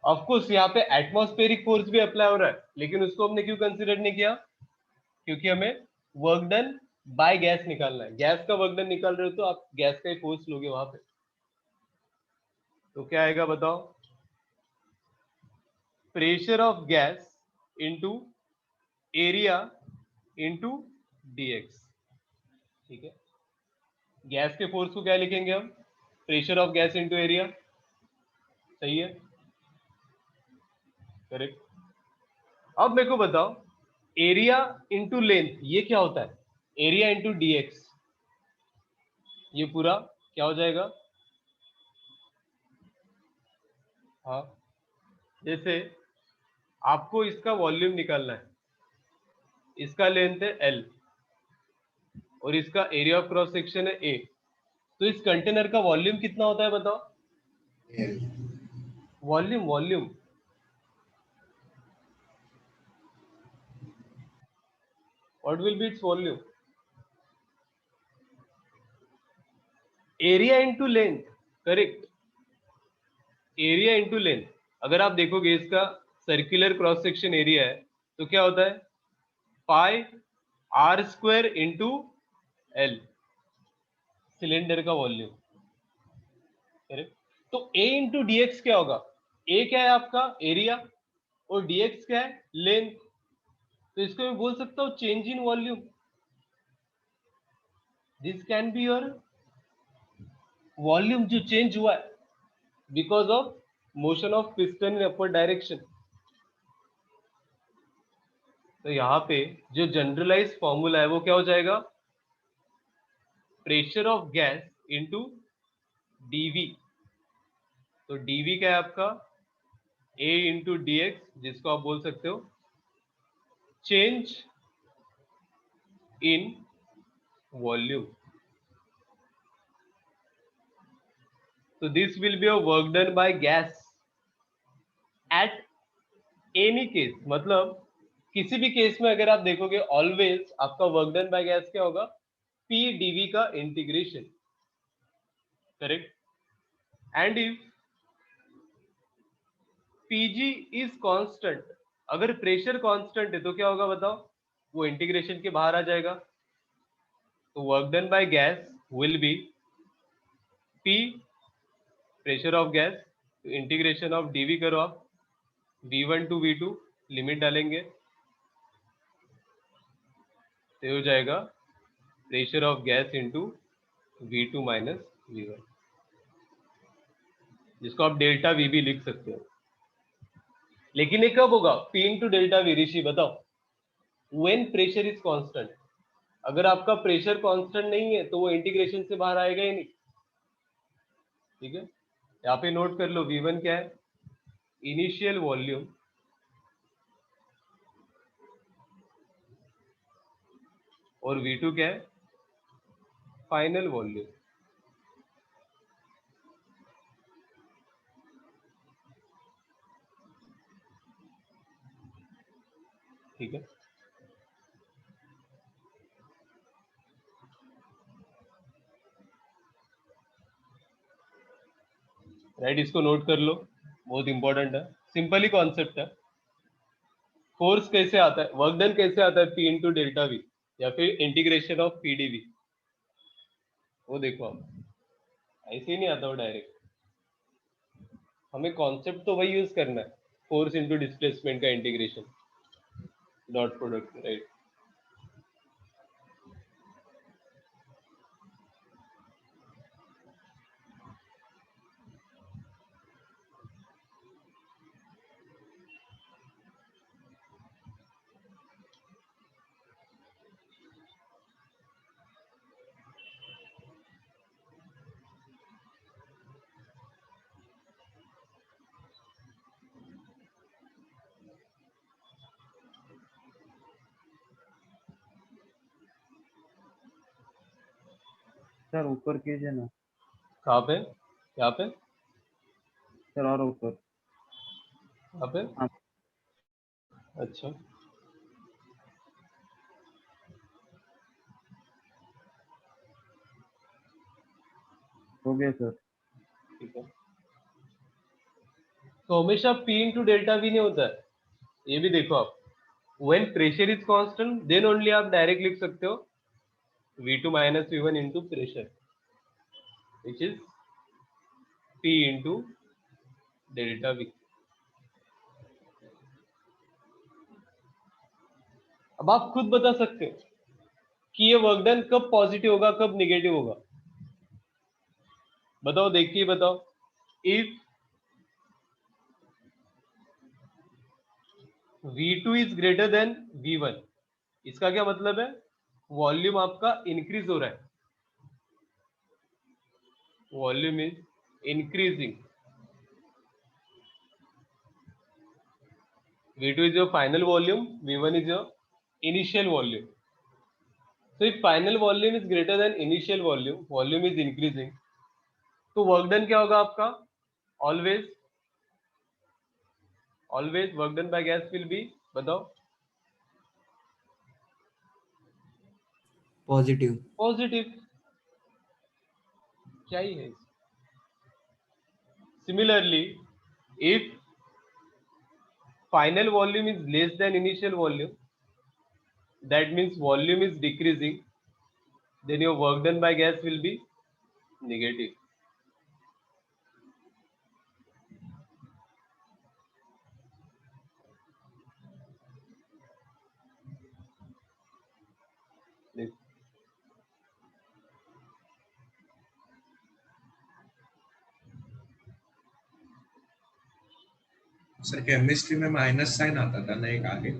ऑफ कोर्स यहाँ पे एटमॉस्फेरिक फोर्स भी अप्लाई हो रहा है, लेकिन उसको हमने क्यों कंसीडर नहीं किया, क्योंकि हमें वर्क डन बाय गैस निकालना है। गैस का वर्क डन निकाल रहे हो तो आप गैस का ही फोर्स लोगे वहां पे, तो क्या आएगा बताओ, pressure of gas into area into dx, ठीक है। गैस के फोर्स को क्या लिखेंगे हम, pressure of gas into area, सही है, करेक्ट। अब मेरे को बताओ एरिया इंटू लेंथ, ये क्या होता है, एरिया इंटू dx, ये पूरा क्या हो जाएगा? हाँ, जैसे आपको इसका वॉल्यूम निकालना है, इसका लेंथ है L और इसका एरिया ऑफ क्रॉस सेक्शन है A, तो इस कंटेनर का वॉल्यूम कितना होता है बताओ? Volume volume what will B its volume? Area into length, correct, area into length. अगर आप देखोगे इसका सर्कुलर क्रॉस सेक्शन एरिया है तो क्या होता है? Pi R square into L, cylinder का वॉल्यूम, करेक्ट। तो a इंटू dx क्या होगा? a क्या है आपका? एरिया, और dx क्या है? लेंथ। तो इसको मैं बोल सकता हूँ change in volume. This can be your volume जो चेंज हुआ है because of motion of piston in upward direction. तो यहाँ पे जो जनरलाइज फॉर्मूला है वो क्या हो जाएगा? Pressure of gas into dV। तो dV क्या है आपका? a इंटू dx, जिसको आप बोल सकते हो change in volume. So this will be a work done by gas at any case, मतलब किसी भी केस में अगर आप देखोगे ऑलवेज आपका वर्क डन बाय गैस क्या होगा? P dV का integration, correct. And if Pg is constant, अगर प्रेशर कांस्टेंट है तो क्या होगा बताओ? वो इंटीग्रेशन के बाहर आ जाएगा। तो work done by gas will B P pressure of gas, integration of dV करो आप, V1 टू V2 लिमिट डालेंगे तो हो जाएगा pressure of gas into V2 minus V1, जिसको आप डेल्टा V भी लिख सकते हो। लेकिन ये कब होगा? P इंटू डेल्टा V, ऋषि बताओ। When pressure is constant. अगर आपका प्रेशर कांस्टेंट नहीं है तो वो इंटीग्रेशन से बाहर आएगा ही नहीं, ठीक है। यहाँ पे नोट कर लो V1 क्या है? इनिशियल वॉल्यूम और V2 क्या है? Final volume. ठीक है, राइट, इसको नोट कर लो, बहुत इंपॉर्टेंट है, सिंपल ही कॉन्सेप्ट है। फोर्स कैसे आता है, वर्क डन कैसे आता है? P इंटू डेल्टा V या फिर इंटीग्रेशन ऑफ PdV, वो देखो आप, ऐसे ही नहीं आता वो डायरेक्ट, हमें कॉन्सेप्ट तो वही यूज करना है, फोर्स इंटू डिस्प्लेसमेंट का integration, dot product, right. Sir ऊपर कीजिए ना। कहाँ पे? यहाँ पे? सर और ऊपर। यहाँ पे? हाँ। अच्छा, हो गया सर। ठीक है। तो हमेशा P इंटू डेल्टा V नहीं होता है, ये भी देखो आप। When pressure is constant then only आप डायरेक्ट लिख सकते हो V2 minus V1 into pressure, which is P into delta V। अब आप खुद बता सकते हो कि ये वर्क डन कब पॉजिटिव होगा, कब निगेटिव होगा। बताओ, देखिए बताओ। If V2 is greater than V1, इसका क्या मतलब है? वॉल्यूम आपका इंक्रीज हो रहा है, volume is increasing. V2 is your final volume, V1 is your initial volume. So if final volume is greater than initial volume, volume is increasing, तो work done क्या होगा आपका? Always work done by gas will B, बताओ? Positive. Positive. क्या ही है? Similarly if final volume is less than initial volume, that means volume is decreasing, then your work done by gas will be negative. Sir chemistry में minus sign आता था ना एक आगे।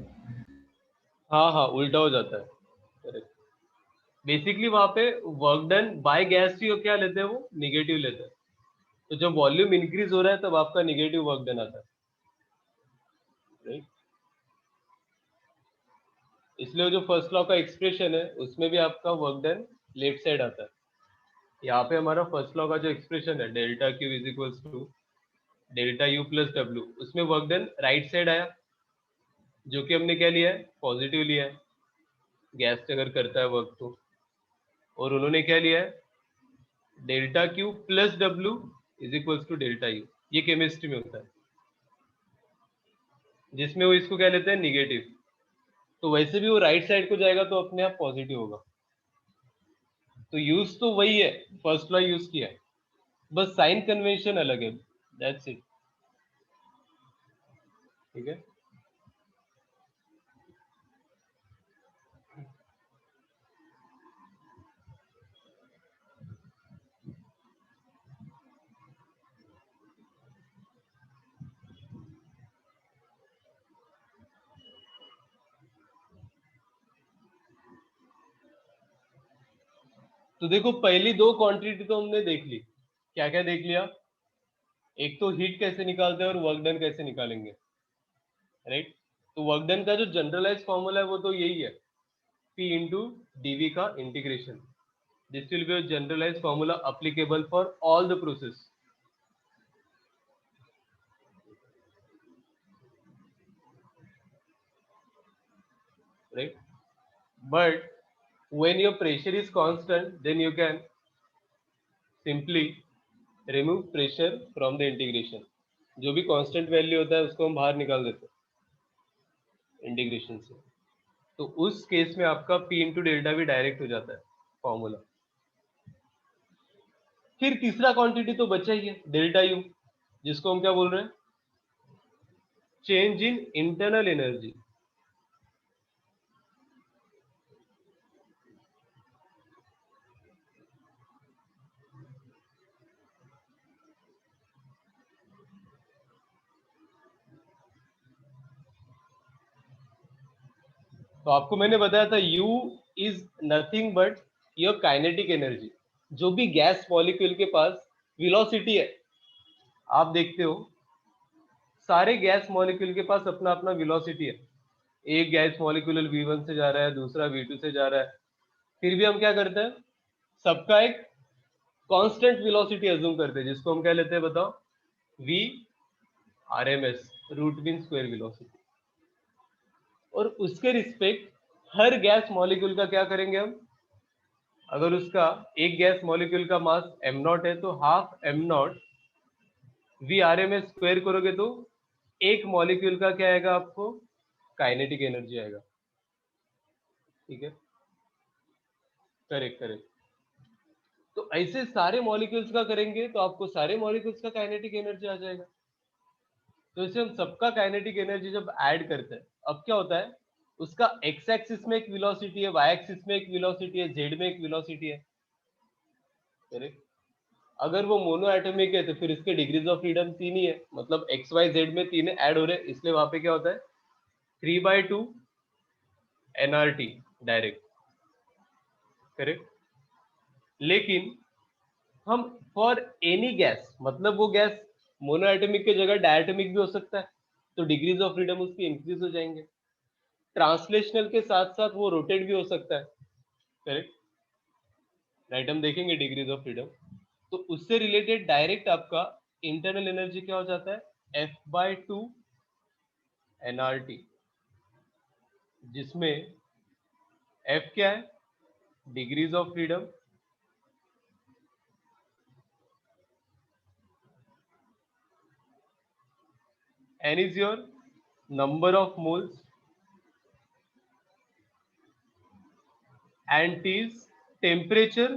हाँ उल्टा हो जाता है, करेक्ट। बेसिकली वहां पे वर्क डन बाय गैस ही क्या लेते हैं, वो निगेटिव लेते हैं। तो जब वॉल्यूम इंक्रीज हो रहा है तब आपका निगेटिव वर्क डन आता है, राइट। इसलिए जो फर्स्ट लॉ का एक्सप्रेशन है उसमें भी आपका वर्क डन लेफ्ट साइड आता है। यहाँ पे हमारा फर्स्ट लॉ का जो एक्सप्रेशन है delta Q is equals to delta U plus W, उसमें वर्क डन राइट साइड आया, जो कि हमने क्या लिया है, पॉजिटिव लिया है, गैस अगर करता है वर्क तो। और उन्होंने क्या लिया है, delta Q plus W is equals to delta U. ये केमिस्ट्री में होता है, जिसमें वो इसको क्या लेते हैं, निगेटिव। तो वैसे भी वो राइट साइड को जाएगा तो अपने आप पॉजिटिव होगा। तो यूज तो वही है, फर्स्ट लॉ यूज किया है, बस साइन कन्वेंशन अलग है, दैट्स इट। ठीक है। तो देखो पहली दो क्वांटिटी तो हमने देख ली। क्या क्या देख लिया? एक तो हीट कैसे निकालते हैं और वर्क डन कैसे निकालेंगे, राइट। तो वर्क डन का जो जनरलाइज फॉर्मूला है वो तो यही है, P इंटू डीवी का integration. This will be a generalize formula applicable for all the process, right? But when your pressure is constant, then you can simply remove pressure from the integration. जो भी constant value होता है उसको हम बाहर निकाल देते हैं इंटीग्रेशन से। तो उस केस में आपका P इंटू डेल्टा भी डायरेक्ट हो जाता है फॉर्मूला। फिर तीसरा क्वांटिटी तो बचा ही है, डेल्टा यू, जिसको हम क्या बोल रहे हैं, चेंज इन इंटरनल एनर्जी। तो आपको मैंने बताया था U is nothing but your kinetic energy. जो भी गैस मॉलिक्यूल के पास वेलोसिटी है, आप देखते हो सारे गैस मॉलिक्यूल के पास अपना अपना वेलोसिटी है। एक गैस मॉलिक्यूल V1 से जा रहा है, दूसरा V2 से जा रहा है, फिर भी हम क्या करते हैं, सबका एक कांस्टेंट वेलोसिटी अज्यूम करते हैं, जिसको हम क्या लेते हैं, बताओ, V RMS, root mean square velocity. और उसके रिस्पेक्ट हर गैस मॉलिक्यूल का क्या करेंगे हम, अगर उसका एक गैस मॉलिक्यूल का मास m0 है तो half m0 V RMS square करोगे तो एक मॉलिक्यूल का क्या आएगा, आपको काइनेटिक एनर्जी आएगा। ठीक है, करेक्ट। तो ऐसे सारे मॉलिक्यूल्स का करेंगे तो आपको सारे मॉलिक्यूल्स का काइनेटिक एनर्जी आ जाएगा। तो इसे हम सबका काइनेटिक एनर्जी जब ऐड करते हैं, अब क्या होता है, उसका एक्स एक्सिस में एक वेलोसिटी है, वाई एक्सिस में एक वेलोसिटी है, जेड में एक वेलोसिटी है, करेक्ट। अगर वो मोनो एटॉमिक है तो फिर इसके डिग्रीज ऑफ फ्रीडम 3 ही है, मतलब एक्स वाई जेड में 3 ऐड हो रहे हैं, इसलिए वहां पे क्या होता है 3/2 nRT डायरेक्ट, करेक्ट। लेकिन हम फॉर एनी गैस, मतलब वो गैस मोनोएटमिक की जगह डायटोमिक भी हो सकता है, तो डिग्रीज ऑफ फ्रीडम उसकी इंक्रीज हो जाएंगे। ट्रांसलेशनल के साथ साथ वो रोटेट भी हो सकता है, करेक्ट, राइट। हम देखेंगे डिग्रीज ऑफ फ्रीडम। तो उससे रिलेटेड डायरेक्ट आपका इंटरनल एनर्जी क्या हो जाता है, F/2 nRT, जिसमें F क्या है, degrees of freedom, N is your number of moles, and T is temperature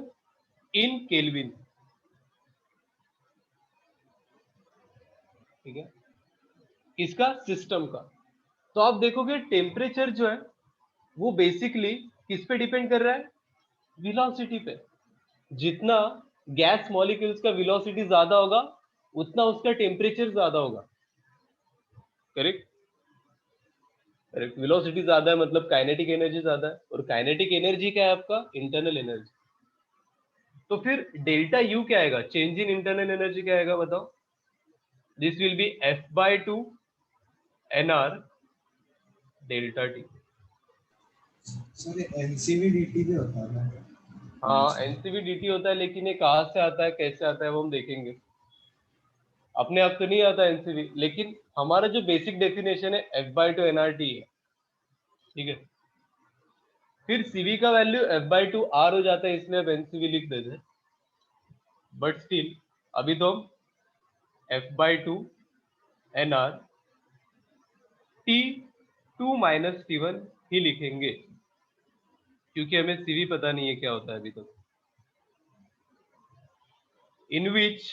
in Kelvin, ठीक है, इसका सिस्टम का। तो आप देखोगे टेम्परेचर जो है वो बेसिकली किस पे डिपेंड कर रहा है, वेलोसिटी पे। जितना गैस मॉलिक्यूल्स का वेलोसिटी ज्यादा होगा उतना उसका टेम्परेचर ज्यादा होगा, करेक्ट, करेक्ट। वेलोसिटी ज्यादा है मतलब काइनेटिक एनर्जी ज्यादा है, और काइनेटिक एनर्जी क्या है आपका, इंटरनल एनर्जी। तो फिर डेल्टा यू क्या आएगा, चेंज इन इंटरनल एनर्जी क्या आएगा बताओ, this will B F/2 nR delta T. Sir NCV भी होता है ना? हाँ एनसीवी dt होता है, लेकिन ये कहाँ से आता है कैसे आता है वो हम देखेंगे। अपने आप तो नहीं आता एनसीवी, लेकिन हमारा जो बेसिक डेफिनेशन है F/2 nRT है, ठीक है। फिर सीवी का वैल्यू F/2 R हो जाता है, इसलिए अब एनसीवी लिख देते हैं, बट स्टिल अभी तो हम F/2 nR T2 - T1 ही लिखेंगे, क्योंकि हमें सीवी पता नहीं है क्या होता है अभी तक। In which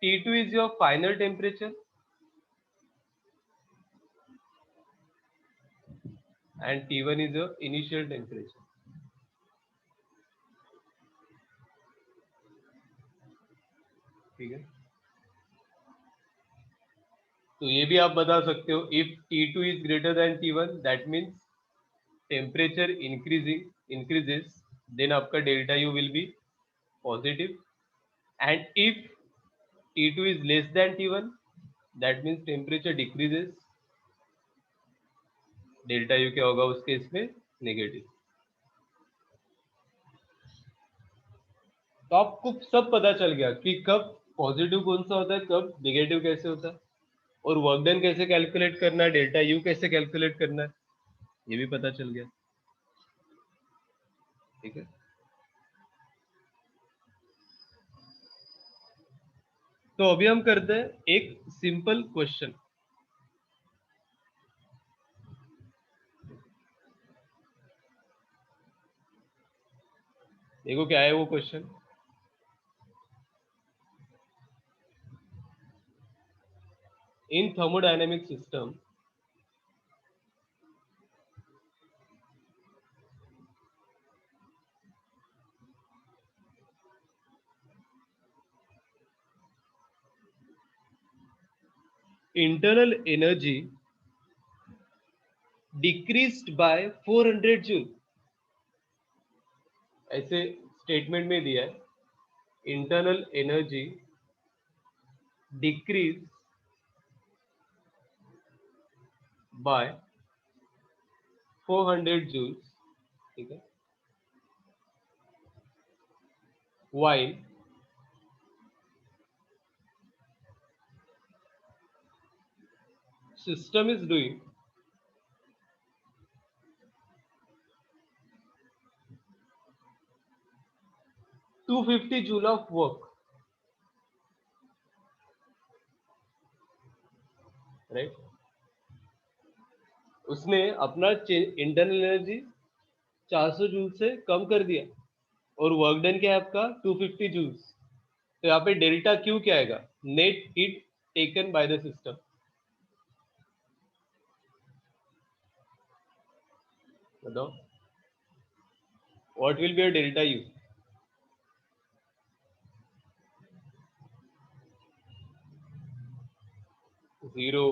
T2 is your final temperature and T1 is your initial temperature, ठीक है। तो ये भी आप बता सकते हो, if T2 is greater than T1 that means temperature increases, then आपका delta U will be positive, and if T2 is less than T1 that means temperature decreases, delta U क्या होगा उस केस में, नेगेटिव। तो आपको सब पता चल गया कि कब पॉजिटिव कौन सा होता है, कब नेगेटिव कैसे होता है, और वर्क डन कैसे कैलकुलेट करना है, डेल्टा यू कैसे कैलकुलेट करना है, ये भी पता चल गया, ठीक है। तो अभी हम करते हैं एक सिंपल क्वेश्चन। देखो क्या है वो question. In thermodynamic system internal energy decreased by 400 joule, ऐसे स्टेटमेंट में दिया है, internal energy decrease by 400 joules, ठीक है, while system is doing 250 joule of work, right. उसने अपना इंटरनल एनर्जी 400 जूल से कम कर दिया, और वर्क डन क्या है आपका 250 जूल्स। तो यहाँ पे डेल्टा क्यू क्या आएगा, net heat taken by the system, बताओ what will be your delta U. Zero,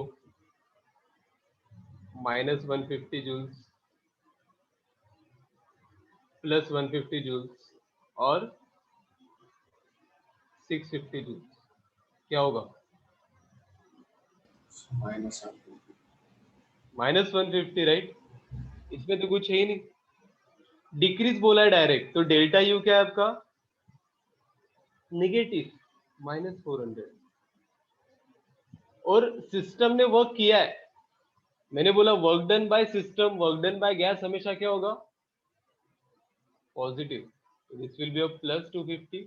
-150 joules, +150 joules, और 650 जूल, क्या होगा? Minus -150, right? इसमें तो कुछ है ही नहीं, डिक्रीज बोला है डायरेक्ट, तो डेल्टा यू क्या है आपका? नेगेटिव -400। और सिस्टम ने वर्क किया है, मैंने बोला work done by system, work done by gas हमेशा क्या होगा? Positive. This will be of +250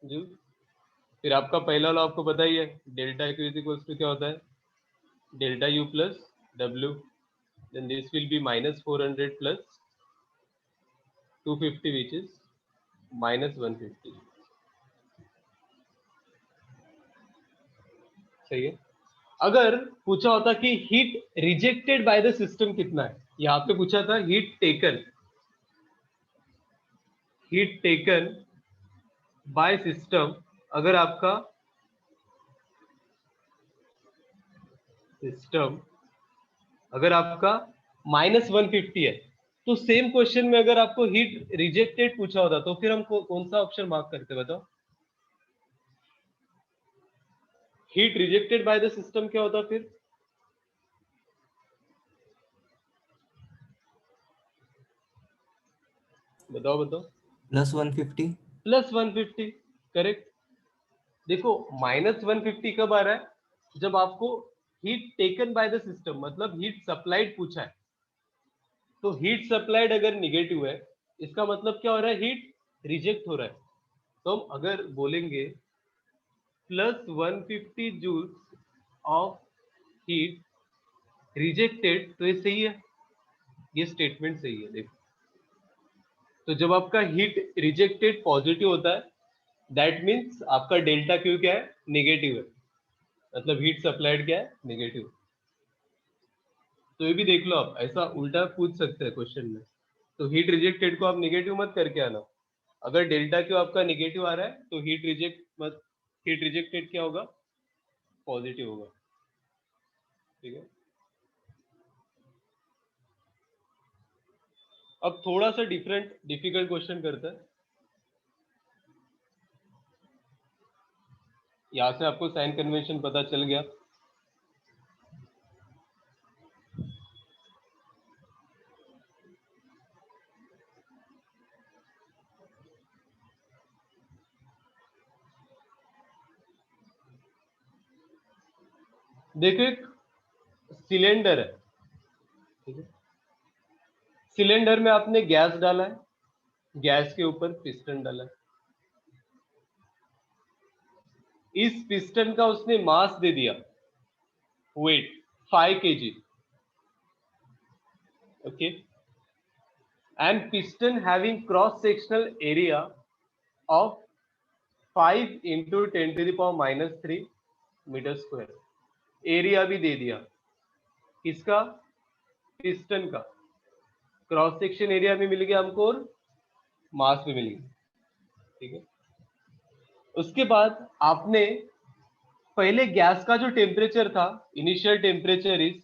joule. फिर आपका पहला लॉ आपको पता ही है, delta Q is equals to क्या होता है? Delta U plus W, then this will be -400 plus 250 which is -150। सही है। अगर पूछा होता कि heat rejected by the system कितना है, यहाँ पे पूछा था हीट टेकन बाय सिस्टम, अगर आपका सिस्टम -150 है, तो सेम क्वेश्चन में अगर आपको हीट रिजेक्टेड पूछा होता तो फिर हम कौन सा ऑप्शन मार्क करते, बताओ? Heat rejected by the system क्या होता फिर? बताओ। +150। +150, करेक्ट। देखो -150 कब आ रहा है? जब आपको heat taken by the system मतलब हीट सप्लाइड पूछा है, तो हीट सप्लाइड अगर निगेटिव है, इसका मतलब क्या हो रहा है? हीट रिजेक्ट हो रहा है। तो हम अगर बोलेंगे +150 जूल्स ऑफ हीट रिजेक्टेड, तो ये सही है, ये स्टेटमेंट सही है। देखो, तो जब आपका हीट रिजेक्टेड पॉजिटिव होता है, दैट मीन्स आपका डेल्टा क्यू क्या है? नेगेटिव है, मतलब हीट सप्लाइड क्या है? नेगेटिव। तो ये भी देख लो, आप ऐसा उल्टा पूछ सकते हैं क्वेश्चन में, तो हीट रिजेक्टेड को आप नेगेटिव मत करके आना। अगर डेल्टा क्यू आपका नेगेटिव आ रहा है तो हीट रिजेक्टेड क्या होगा? पॉजिटिव होगा। ठीक है। अब थोड़ा सा डिफिकल्ट क्वेश्चन करते हैं। यहां से आपको साइन कन्वेंशन पता चल गया। देखो, एक सिलेंडर है, ठीक है। सिलेंडर में आपने गैस डाला है, गैस के ऊपर पिस्टन डाला है। इस पिस्टन का उसने मास दे दिया, weight 5 kg, okay, and piston having cross sectional area of 5 × 10⁻³ metre square. Area भी दे दिया, किसका? पिस्टन का। क्रॉस सेक्शन एरिया भी मिल गया हमको और मास भी मिल गया, ठीक है। उसके बाद आपने पहले गैस का जो टेम्परेचर था, इनिशियल टेम्परेचर इज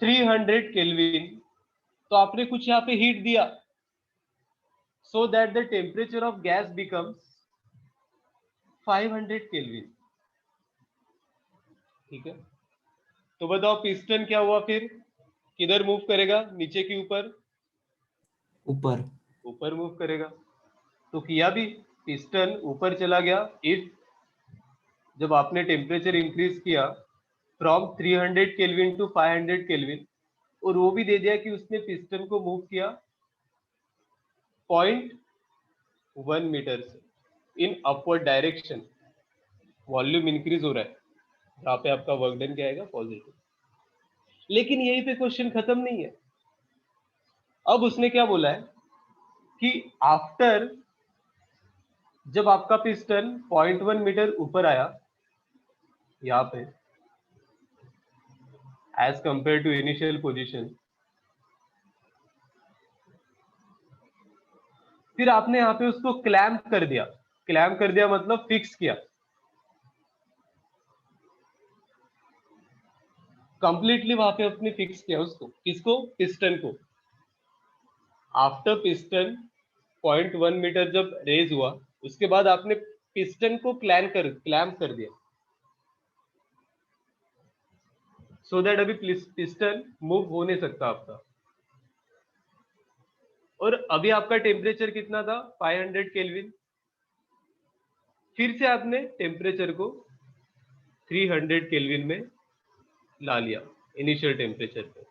300 केल्विन, तो आपने कुछ यहाँ पे हीट दिया, so that the temperature of gas becomes 500 kelvin, ठीक है। तो बताओ पिस्टन क्या हुआ फिर? किधर मूव करेगा? नीचे की ऊपर? ऊपर मूव करेगा। तो किया भी, पिस्टन ऊपर चला गया। इफ जब आपने टेम्परेचर इंक्रीज किया फ्रॉम 300 केल्विन टू 500 केल्विन, और वो भी दे दिया कि उसने पिस्टन को मूव किया 0.1 मीटर से in upward direction, volume increase हो रहा है, जहाँ पे आपका वर्क डन क्या आएगा? पॉजिटिव। लेकिन यहीं पे क्वेश्चन खत्म नहीं है। अब उसने क्या बोला है कि आफ्टर, जब आपका पिस्टन 0.1 मीटर ऊपर आया यहाँ पे, as compare to initial position, फिर आपने यहाँ पे उसको क्लैम्प कर दिया। क्लैम्प कर दिया मतलब फिक्स किया, कंप्लीटली वहां पे अपने फिक्स किया उसको। किसको? पिस्टन को। आफ्टर पिस्टन 0.1 मीटर जब रेज हुआ, उसके बाद आपने पिस्टन को क्लैम्प कर दिया, सो दैट अभी पिस्टन मूव हो नहीं सकता आपका। और अभी आपका टेम्परेचर कितना था, 500 केल्विन। फिर से आपने टेम्परेचर को 300 केल्विन में ला लिया इनिशियल टेम्परेचर पे,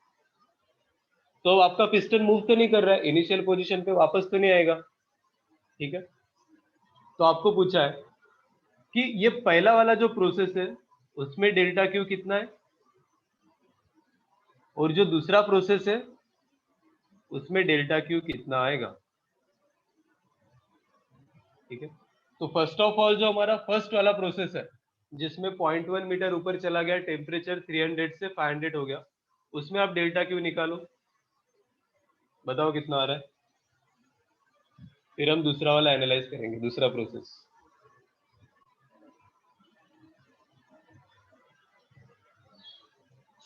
तो अब आपका पिस्टन मूव तो नहीं कर रहा है, इनिशियल पोजीशन पे वापस तो नहीं आएगा, ठीक है। तो आपको पूछा है कि ये पहला वाला जो प्रोसेस है उसमें डेल्टा क्यू कितना है, और जो दूसरा प्रोसेस है उसमें डेल्टा क्यू कितना आएगा, ठीक है। तो फर्स्ट ऑफ ऑल जो हमारा फर्स्ट वाला प्रोसेस है जिसमें 0.1 मीटर ऊपर चला गया, टेम्परेचर 300 से 500 हो गया, उसमें आप डेल्टा क्यू निकालो, बताओ कितना आ रहा है। फिर हम दूसरा वाला एनालाइज करेंगे, दूसरा प्रोसेस।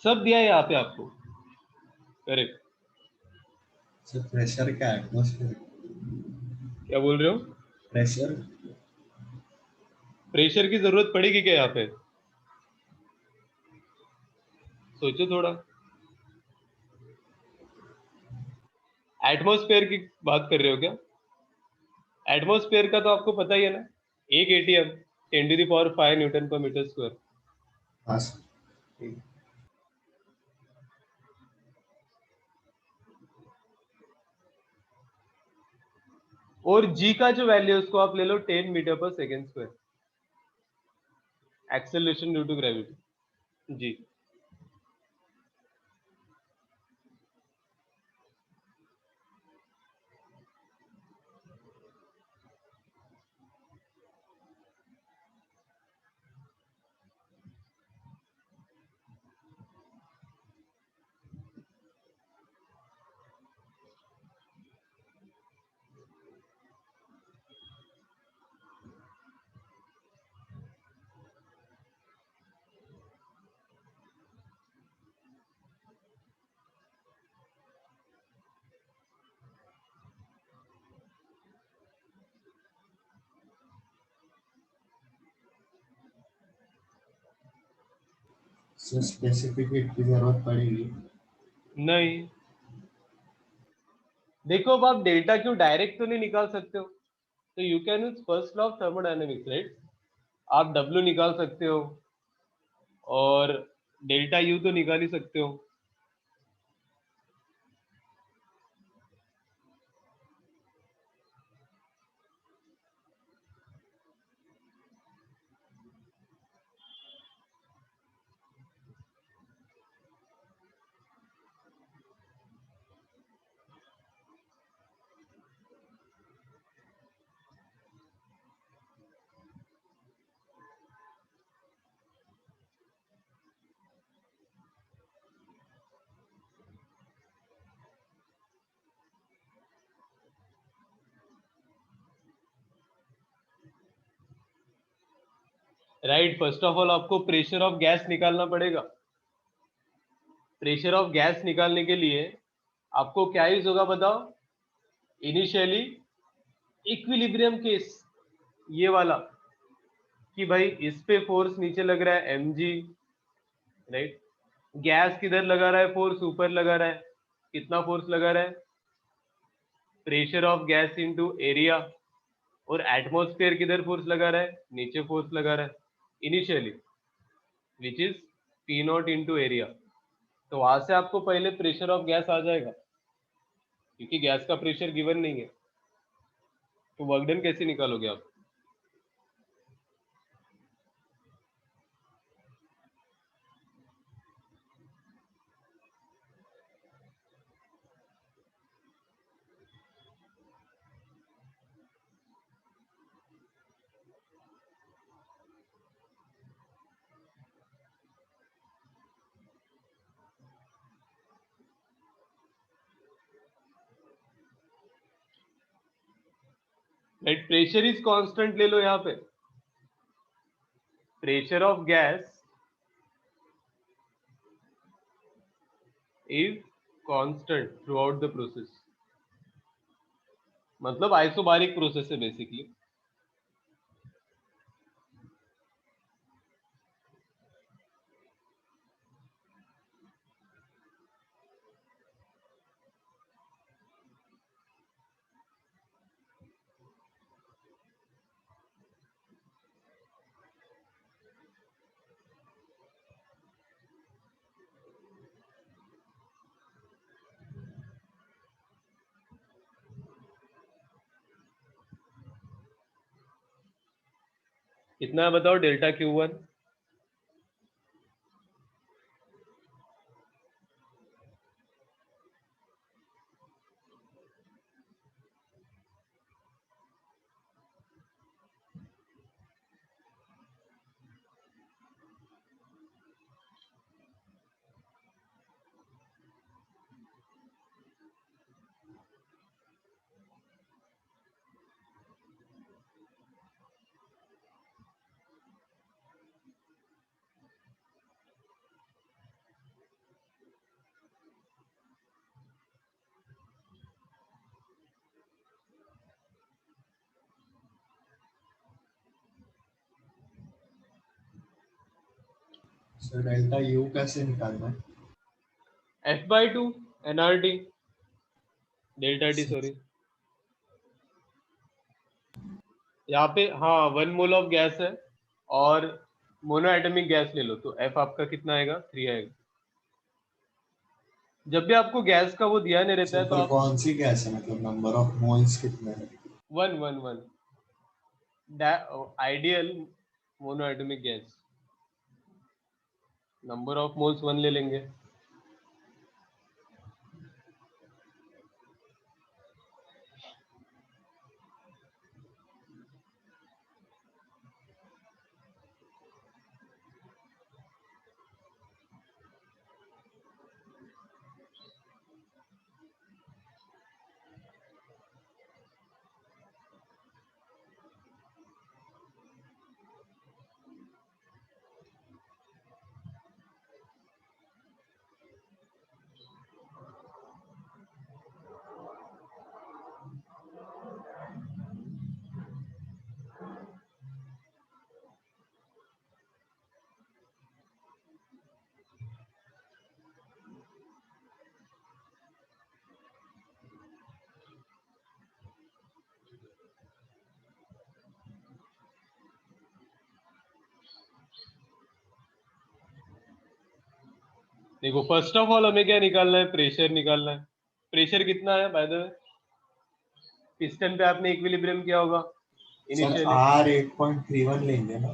सब दिया है यहाँ पे आपको, करेक्ट। सर प्रेशर क्या एटमॉस्फेयर? क्या बोल रहे हो, प्रेशर? प्रेशर की जरूरत पड़ेगी क्या यहाँ पे, सोचो थोड़ा। एटमॉस्फेयर की बात कर रहे हो क्या? एटमॉस्फेयर का तो आपको पता ही है ना, 1 atm 10⁵ न्यूटन पर मीटर स्क्वायर। हाँ सर। और g का जो वैल्यू है उसको आप ले लो 10 मीटर पर second square, acceleration due to gravity, जी। सर स्पेसिफिक हीट की जरूरत पड़ेगी? नहीं, देखो अब आप डेल्टा क्यू डायरेक्ट तो नहीं निकाल सकते हो, तो you can use first law of thermodynamics, right. आप W निकाल सकते हो और डेल्टा यू तो निकाल ही सकते हो। राइट, फर्स्ट ऑफ ऑल आपको प्रेशर ऑफ गैस निकालना पड़ेगा। प्रेशर ऑफ गैस निकालने के लिए आपको क्या यूज होगा बताओ, इनिशियली इक्विलिब्रियम केस, ये वाला कि भाई इस पे फोर्स नीचे लग रहा है mg, राइट। गैस किधर लगा रहा है, फोर्स ऊपर लगा रहा है, कितना फोर्स लगा रहा है, pressure of gas into area. और एटमॉस्फेयर किधर फोर्स लगा रहा है, नीचे फोर्स लगा रहा है initially, which is P not into area. तो वहां से आपको पहले प्रेशर ऑफ गैस आ जाएगा, क्योंकि गैस का प्रेशर गिवन नहीं है, तो वर्क डन कैसे निकालोगे आप। राइट, प्रेशर इज कांस्टेंट ले लो यहाँ पे, pressure of gas is constant through out the process, मतलब आइसोबारिक प्रोसेस है बेसिकली। कितना है बताओ delta Q1? Sir delta U कैसे निकालना है? F/2 nRT delta T sorry. यहाँ पे हाँ 1 मोल ऑफ गैस है और मोनोएटॉमिक गैस ले लो तो F आपका कितना आएगा? 3 आएगा। जब भी आपको गैस का वो दिया नहीं रहता है सर तो पर आप कौन सी गैस है, मतलब नंबर ऑफ मोल्स कितने हैं? 1 ideal monoatomic gas number of moles 1 ले लेंगे। देखो फर्स्ट ऑफ ऑल हमें क्या निकालना है? प्रेशर निकालना है। प्रेशर कितना है बाय द वे? पिस्टन पे आपने इक्विलिब्रियम किया होगा सर इनिशियली। आर 8.31 लेंगे ना?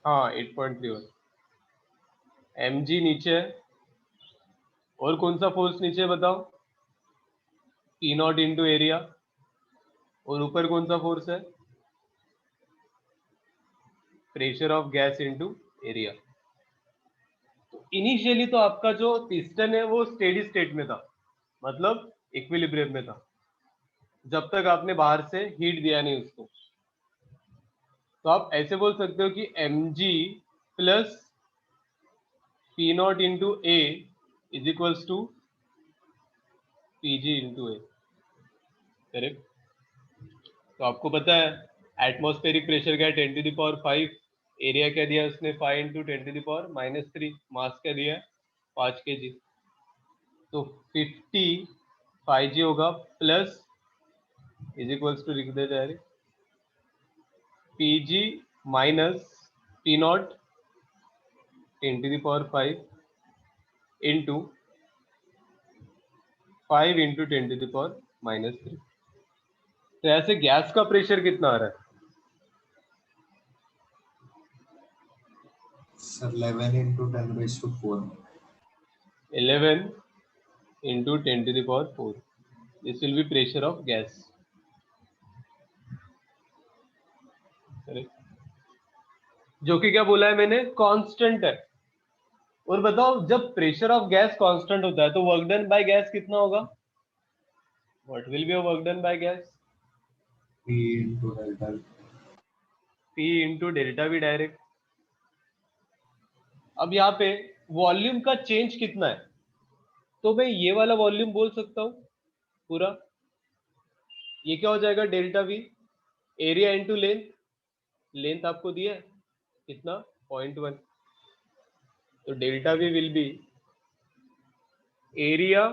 हाँ 8.31 mg नीचे है। और कौन सा फोर्स नीचे है बताओ? P0 into area. और ऊपर कौन सा फोर्स है? Pressure of gas into area. तो इनिशियली तो आपका जो पिस्टन है वो स्टेडी स्टेट में था, मतलब इक्विलिब्रियम में था, जब तक आपने बाहर से हीट दिया नहीं उसको। तो आप ऐसे बोल सकते हो कि mg plus P0 into A is equals to pg into A. Correct. तो आपको पता है एटमॉस्फेरिक प्रेशर क्या है? 10⁵, एरिया क्या दिया है उसने? 5 इंटू 10⁻³ मास क्या दिया है? 5 kg। तो 50 5g होगा प्लस इज इक्वल्स टू लिख दे जाए pg minus P0 10⁵ into 5 into 10⁻³ तो ऐसे गैस का प्रेशर कितना आ रहा है? Sir 11 into 10⁴ 11 into 10⁴. This will be pressure of gas. Correct. जो कि क्या बोला है मैंने? कांस्टेंट है। और बताओ जब प्रेशर ऑफ गैस कांस्टेंट होता है तो वर्क डन बाय गैस कितना होगा? What will B work done by gas? P into delta. P into delta भी डायरेक्ट। अब यहाँ पे वॉल्यूम का चेंज कितना है? तो मैं ये वाला वॉल्यूम बोल सकता हूँ पूरा। ये क्या हो जाएगा? Delta we area into length. Length आपको दिया है कितना? 0.1। तो delta we will be area,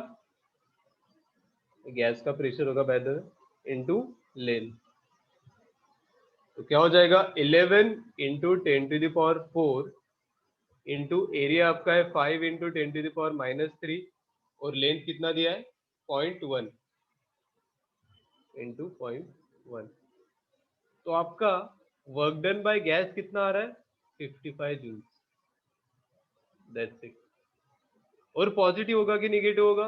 gas का प्रेशर होगा by the way, into length. तो क्या हो जाएगा? 11 इंटू 10⁴ इंटू एरिया आपका है 5 इंटू 10⁻³ और लेंथ कितना दिया है? 0.1 इंटू 0.1। तो आपका वर्क डन बाय गैस कितना आ रहा है? 55 जूल्स। That's it. और पॉजिटिव होगा कि निगेटिव होगा?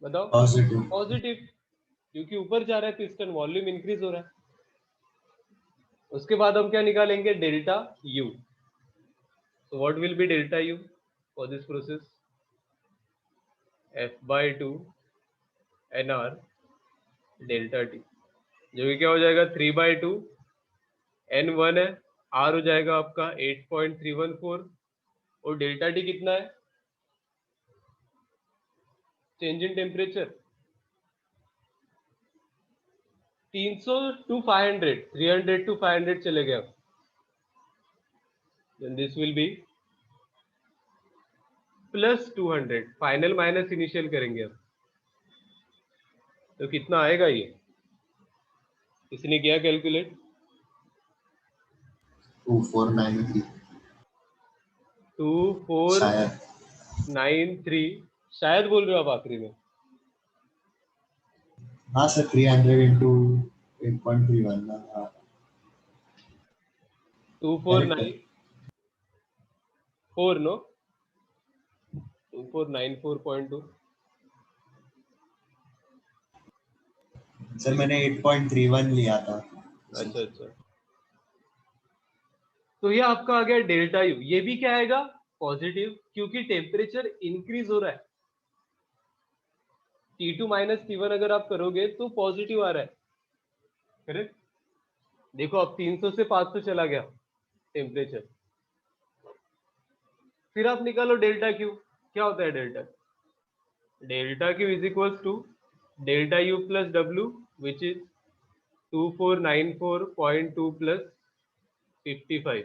बताओ। पॉजिटिव। पॉजिटिव, क्योंकि ऊपर जा रहा है पिस्टन, वॉल्यूम इंक्रीज हो रहा है। उसके बाद हम क्या निकालेंगे? Delta U. So what will be delta U for this process? F by 2 NR delta T, जो कि क्या हो जाएगा? 3/2 N1 है, R हो जाएगा आपका 8.314 और डेल्टा T कितना है? Change in temperature 300 to 500, 300 to 500 चले गए। Then this will be plus 200। Final minus initial करेंगे अब, तो कितना आएगा ये? इसने किया कैलकुलेट? 2493 शायद। 2493 शायद बोल रहे हो आप आखिरी में? हाँ सर, 300 into 8.31 ना। हाँ 2494 नो, 2494.2। सर मैंने 8.31 लिया था। अच्छा अच्छा, तो ये आपका आ गया डेल्टा यू। ये भी क्या आएगा? पॉजिटिव, क्योंकि टेम्परेचर इंक्रीज हो रहा है। T2 माइनस T1 अगर आप करोगे तो पॉजिटिव आ रहा है, करेक्ट? देखो अब 300 से 500 चला गया टेम्परेचर। फिर आप निकालो डेल्टा क्यू। क्या होता है delta? Delta Q is equals to delta U plus W, which is 2494.2 plus 55।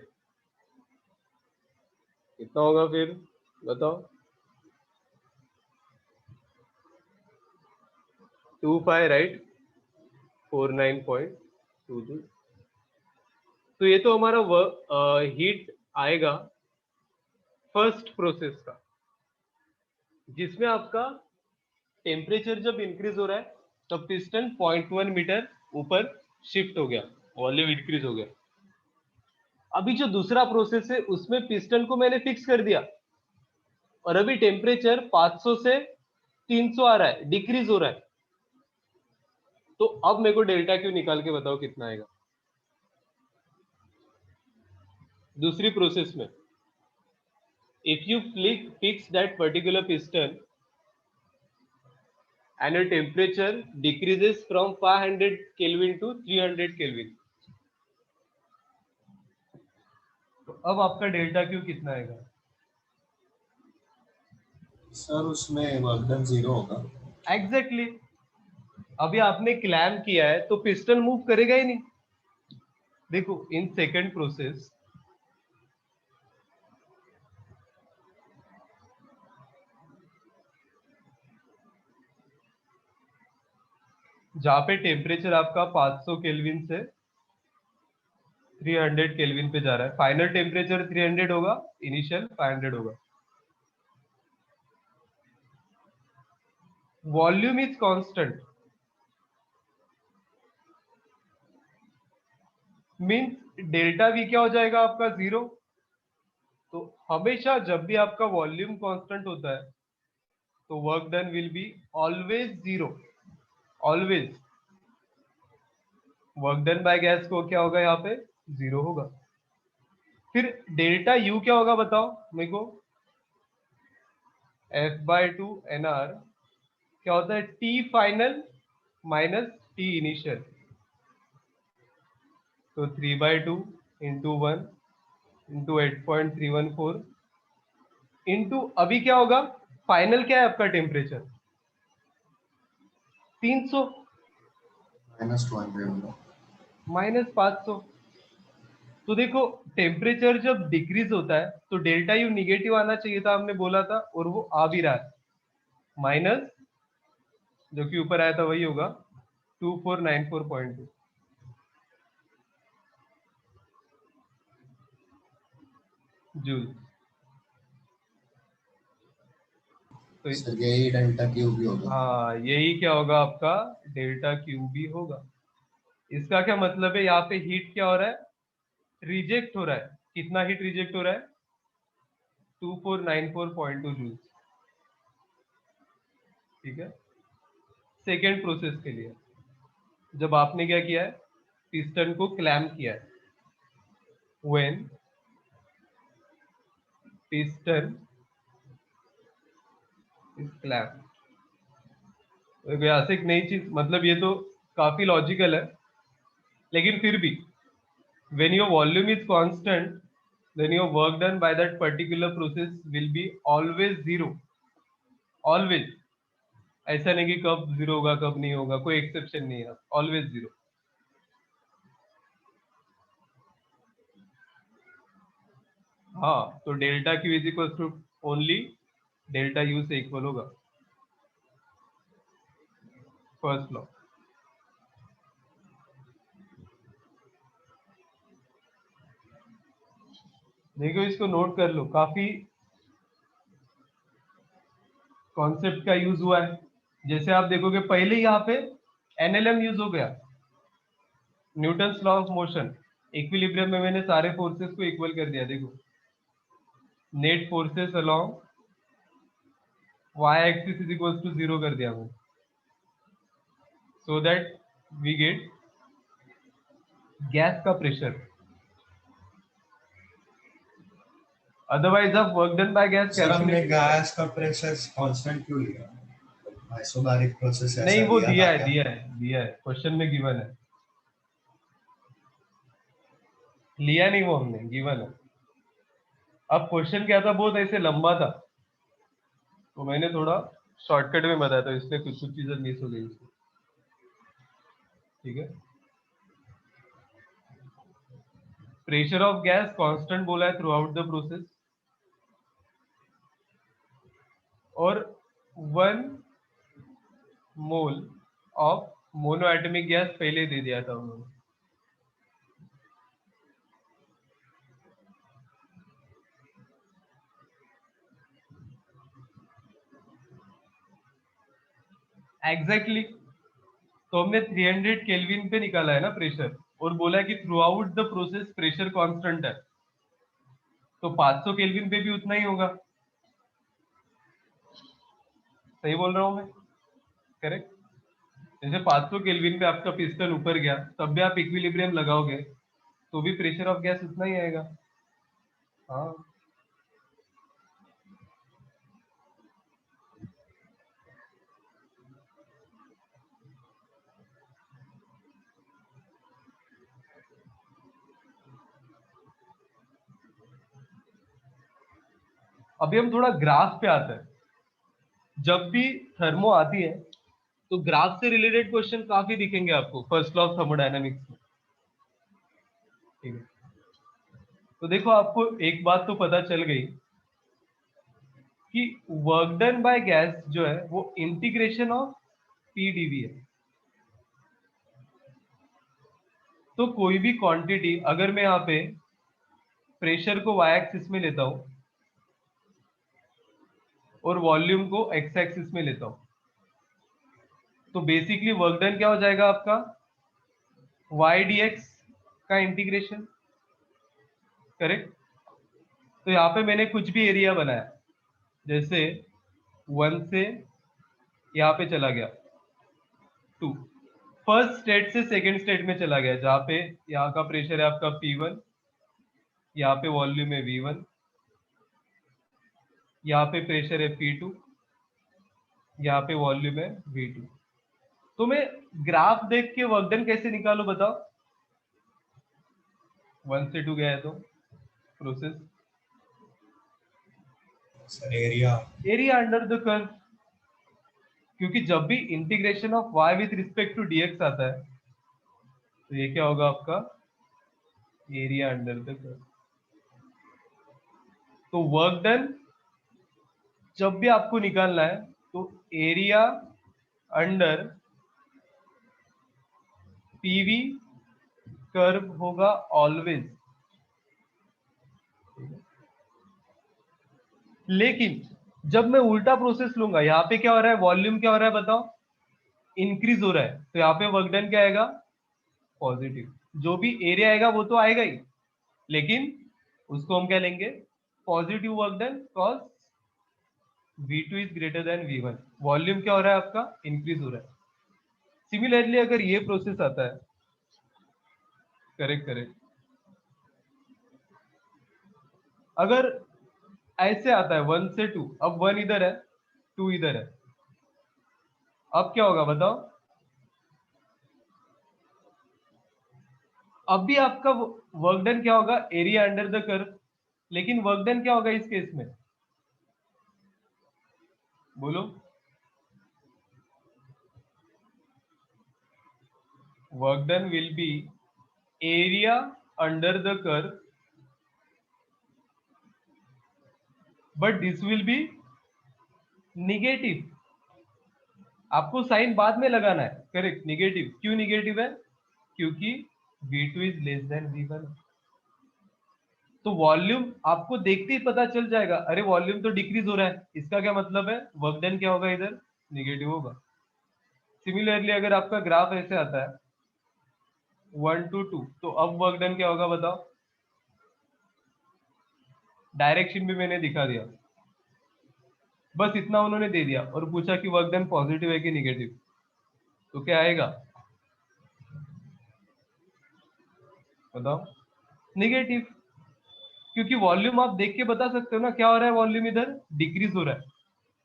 कितना होगा फिर बताओ? 25 राइट, 49.22। तो ये तो हमारा हीट आएगा फर्स्ट प्रोसेस का, जिसमें आपका टेम्परेचर जब इंक्रीज हो रहा है तब पिस्टन 0.1 मीटर ऊपर शिफ्ट हो गया, वॉल्यूम इंक्रीज हो गया। अभी जो दूसरा प्रोसेस है उसमें पिस्टन को मैंने फिक्स कर दिया और अभी टेम्परेचर 500 से 300 आ रहा है, डिक्रीज हो रहा है। तो अब मेरे को डेल्टा क्यू निकाल के बताओ कितना आएगा दूसरी प्रोसेस में। If you fix that particular piston and your temperature decreases from 500 Kelvin to 300 Kelvin, तो अब आपका डेल्टा क्यू कितना आएगा? सर उसमें वर्क डन 0 होगा। एग्जैक्टली अभी आपने क्लैम्प किया है तो पिस्टन मूव करेगा ही नहीं। देखो इन सेकंड प्रोसेस जहां पे टेम्परेचर आपका 500 केल्विन से 300 केल्विन पे जा रहा है, फाइनल टेम्परेचर 300 होगा, इनिशियल 500 होगा। Volume is constant, means delta we क्या हो जाएगा आपका? 0। तो हमेशा जब भी आपका वॉल्यूम कांस्टेंट होता है तो work done will be always 0, always. Work done by gas को क्या होगा? यहाँ पे 0 होगा। फिर डेल्टा यू क्या होगा बताओ मेरे को? F/2 NR क्या होता है? T final minus T initial, तो 3/2 इंटू 1 इंटू 8.314 इंटू अभी क्या होगा? फाइनल क्या है आपका टेम्परेचर? 300 -200 होगा। माइनस 500। तो देखो टेम्परेचर जब डिक्रीज होता है तो डेल्टा यू निगेटिव आना चाहिए था, हमने बोला था, और वो आ भी रहा है। माइनस जो कि ऊपर आया था वही होगा 2494.2 जूल। तो सर यही डेल्टा क्यू भी होगा। हाँ, यही क्या होगा आपका? डेल्टा क्यू भी होगा। इसका क्या मतलब है, यहाँ पे हीट क्या हो रहा है, रिजेक्ट हो रहा है। कितना हीट रिजेक्ट हो रहा है, 2494.2 जूल। ठीक है, सेकेंड प्रोसेस के लिए जब आपने क्या किया है, पिस्टन को क्लैम्प किया है, व्हेन पिस्टन इज क्लैम्प। यहाँ से एक नई चीज, मतलब ये तो काफी लॉजिकल है, लेकिन फिर भी when your volume is constant then your work done by that particular process will be always zero, always। ऐसा नहीं कि कब जीरो होगा कब नहीं होगा, कोई एक्सेप्शन नहीं है, ऑलवेज जीरो। हाँ, तो delta Q is equal to only delta U से इक्वल होगा, फर्स्ट लॉ। देखो इसको नोट कर लो, काफी कॉन्सेप्ट का यूज हुआ है। जैसे आप देखोगे पहले यहाँ पे एनएलएम यूज हो गया, Newton's law of motion. Equilibrium में मैंने सारे फोर्सेस को इक्वल कर दिया, देखो net forces along Y axis is equal to zero कर दिया मैंने, so that we get gas का प्रेशर। अदरवाइज आप work done by gas sir हमने कैलकुलेट गैस का प्रेशर कांस्टेंट क्यों लिया, आइसोबैरिक प्रोसेस ऐसा नहीं, वो लिया दिया था है क्या? दिया है क्वेश्चन में गिवन है, लिया नहीं वो हमने, गिवन है। अब क्वेश्चन क्या था, बहुत ऐसे लंबा था तो मैंने थोड़ा शॉर्टकट में बताया था, इसलिए कुछ कुछ चीजें मिस हो गई इसमें। ठीक है, प्रेशर ऑफ गैस कांस्टेंट बोला है थ्रू आउट द प्रोसेस, और 1 मोल ऑफ मोनोएटमिक गैस पहले दे दिया था उन्होंने। एग्जैक्टली तो हमने 300 केल्विन पे निकाला है ना प्रेशर, और बोला है कि through out the process pressure constant है, तो 500 केल्विन पे भी उतना ही होगा। सही बोल रहा हूं मैं, करेक्ट? जैसे 500 केल्विन पे आपका पिस्टन ऊपर गया, तब भी आप इक्विलिब्रियम लगाओगे तो भी प्रेशर ऑफ गैस उतना ही आएगा। हाँ, अभी हम थोड़ा ग्राफ पे आते हैं। जब भी थर्मो आती है तो ग्राफ से रिलेटेड क्वेश्चन काफी दिखेंगे आपको फर्स्ट लॉ ऑफ थर्मोडायनामिक्स में। ठीक है, तो देखो आपको एक बात तो पता चल गई कि वर्क डन बाय गैस जो है वो इंटीग्रेशन ऑफ पीडीवी है। तो कोई भी क्वांटिटी अगर मैं यहाँ पे प्रेशर को वाई एक्सिस में लेता हूं और वॉल्यूम को एक्स एक्सिस में लेता हूं, तो बेसिकली वर्क डन क्या हो जाएगा आपका, वाई डी एक्स का इंटीग्रेशन। करेक्ट? तो यहाँ पे मैंने कुछ भी एरिया बनाया, जैसे 1 से यहाँ पे चला गया 2, फर्स्ट स्टेट से सेकंड स्टेट में चला गया, जहाँ पे यहाँ का प्रेशर है आपका P1, यहाँ पे वॉल्यूम है V1, यहाँ पे प्रेशर है P2, यहाँ पे वॉल्यूम है V2। तो मैं ग्राफ देख के वर्क डन कैसे निकालू बताओ? 1 से 2 गया है तो process sir area under the curve, क्योंकि जब भी integration of y with respect to dx आता है तो ये क्या होगा आपका, एरिया अंडर द कर्व। तो वर्क डन जब भी आपको निकालना है तो एरिया अंडर पीवी कर्व होगा ऑलवेज। लेकिन जब मैं उल्टा प्रोसेस लूंगा, यहाँ पे क्या हो रहा है, वॉल्यूम क्या हो रहा है बताओ, इंक्रीज हो रहा है, तो यहाँ पे वर्क डन क्या आएगा, पॉजिटिव। जो भी एरिया आएगा वो तो आएगा ही, लेकिन उसको हम क्या लेंगे, positive work done cause V2 is greater than V1। Volume क्या हो रहा है आपका, इंक्रीज हो रहा है। सिमिलरली अगर ये प्रोसेस आता है, करेक्ट करेक्ट, अगर ऐसे आता है 1 से 2, अब 1 इधर है 2 इधर है, अब क्या होगा बताओ। अब भी आपका वर्क डन क्या होगा, एरिया अंडर द कर्व, लेकिन वर्क डन क्या होगा इस केस में, बोलो। Work done will B area under the curve, but this will be negative. आपको साइन बाद में लगाना है, करेक्ट, निगेटिव। क्यों निगेटिव है, क्योंकि V2 is less than V1। तो वॉल्यूम आपको देखते ही पता चल जाएगा, अरे वॉल्यूम तो डिक्रीज हो रहा है, इसका क्या मतलब है, वर्क डन क्या होगा इधर, निगेटिव होगा। सिमिलरली अगर आपका ग्राफ ऐसे आता है 1 to 2, तो अब वर्क डन क्या होगा बताओ। डायरेक्शन भी मैंने दिखा दिया, बस इतना उन्होंने दे दिया और पूछा कि वर्क डन पॉजिटिव है कि निगेटिव, तो क्या आएगा बताओ, निगेटिव। क्योंकि वॉल्यूम आप देख के बता सकते हो ना क्या हो रहा है, वॉल्यूम इधर डिक्रीज हो रहा है।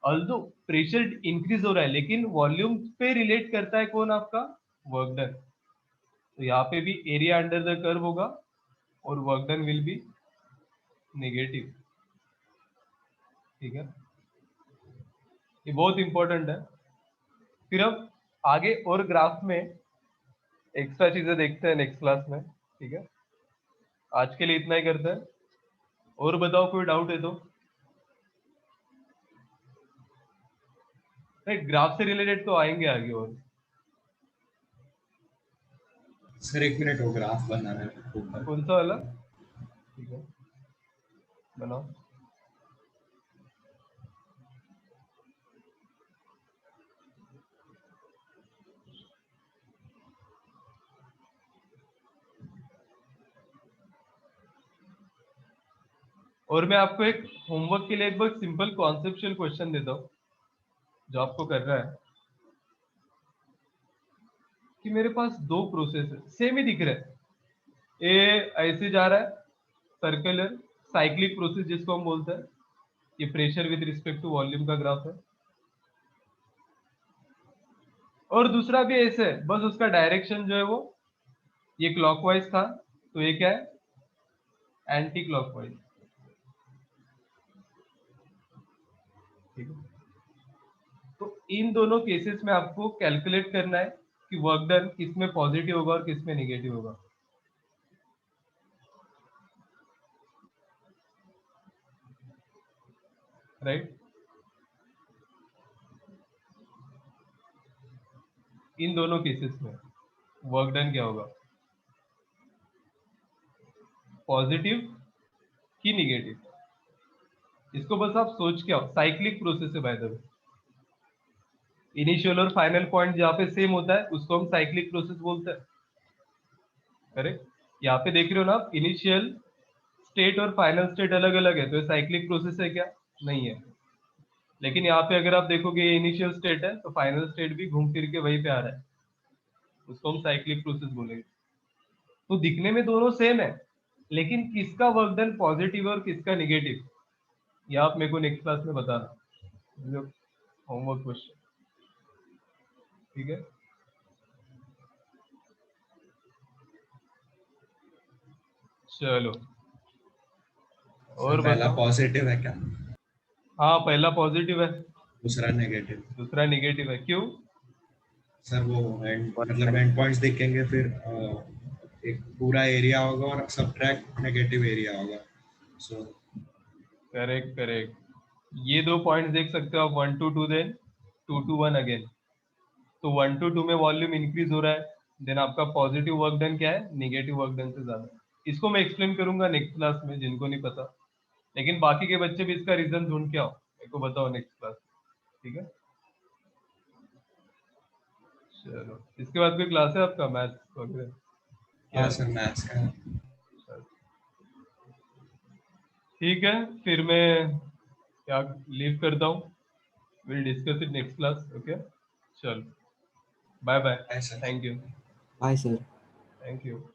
ऑल्दो प्रेशर इंक्रीज हो रहा है, लेकिन वॉल्यूम पे रिलेट करता है कौन, आपका वर्क डन। तो यहाँ पे भी एरिया अंडर द कर्व होगा और work done will be negative. ठीक है, ये बहुत इंपॉर्टेंट है। फिर अब आगे और ग्राफ में एक्स्ट्रा चीजें देखते हैं नेक्स्ट क्लास में। ठीक है, आज के लिए इतना ही करते हैं। और बताओ कोई डाउट है तो। नहीं, ग्राफ से रिलेटेड तो आएंगे आगे और। सर 1 मिनट, वो ग्राफ बनाना है ऊपर। कौन सा वाला, ठीक है बनाओ। और मैं आपको एक होमवर्क के लिए एक बहुत सिंपल कॉन्सेप्चुअल क्वेश्चन देता हूँ जो आपको करना है। कि मेरे पास दो प्रोसेस है, सेम ही दिख रहे हैं, ए ऐसे जा रहा है सर्कुलर साइक्लिक प्रोसेस जिसको हम बोलते हैं, ये pressure with respect to volume का ग्राफ है। और दूसरा भी ऐसे है, बस उसका डायरेक्शन जो है वो ये क्लॉकवाइज था, तो ये क्या है, एंटी क्लॉकवाइज। ठीक है, तो इन दोनों केसेस में आपको कैलकुलेट करना है कि वर्क डन किस में पॉजिटिव होगा और किस में निगेटिव होगा। राइट, इन दोनों केसेस में वर्क डन क्या होगा, पॉजिटिव कि निगेटिव। इसको बस आप सोच के आओ, साइक्लिक प्रोसेस है बाय द वे। इनिशियल और फाइनल पॉइंट जहाँ पे सेम होता है उसको हम साइक्लिक प्रोसेस बोलते हैं। करेक्ट, यहाँ पे देख रहे हो ना आप, इनिशियल स्टेट और फाइनल स्टेट अलग अलग है, तो ये साइक्लिक प्रोसेस है क्या, नहीं है। लेकिन यहाँ पे अगर आप देखोगे ये इनिशियल स्टेट है, तो फाइनल स्टेट भी घूम फिर के वहीं पे आ रहा है, उसको हम साइक्लिक प्रोसेस बोलेंगे। तो दिखने में दोनों सेम है, लेकिन किसका वर्क डन पॉजिटिव और किसका निगेटिव, ये आप मेरे को नेक्स्ट क्लास में बताना, होमवर्क क्वेश्चन। ठीक है, चलो सर और पहला बताओ। पॉजिटिव है क्या? हाँ, पहला पॉजिटिव है, दूसरा नेगेटिव। दूसरा निगेटिव है, क्यों। सर वो मतलब एंड पॉइंट्स देखेंगे, फिर एक पूरा एरिया होगा और सबट्रैक्ट नेगेटिव एरिया होगा। सो करेक्ट करेक्ट, ये दो पॉइंट्स देख सकते हो आप, 1 to 2 देन 2 to 1 अगेन। तो 1 to 2 में वॉल्यूम इंक्रीज हो रहा है, देन आपका पॉजिटिव वर्क डन क्या है, निगेटिव वर्क डन से ज्यादा। इसको मैं एक्सप्लेन करूंगा नेक्स्ट क्लास में, जिनको नहीं पता। लेकिन बाकी के बच्चे भी इसका रीजन ढूंढ के आओ, मेरे को बताओ नेक्स्ट क्लास। ठीक है, चलो इसके बाद कोई क्लास है आपका मैथ्स वगैरह। हाँ सर मैथ्स का है। ठीक है, फिर मैं क्या लीव करता हूँ. Will discuss it next class. Okay, चल, बाय बाय. है sir. Thank you. Bye sir. Thank you.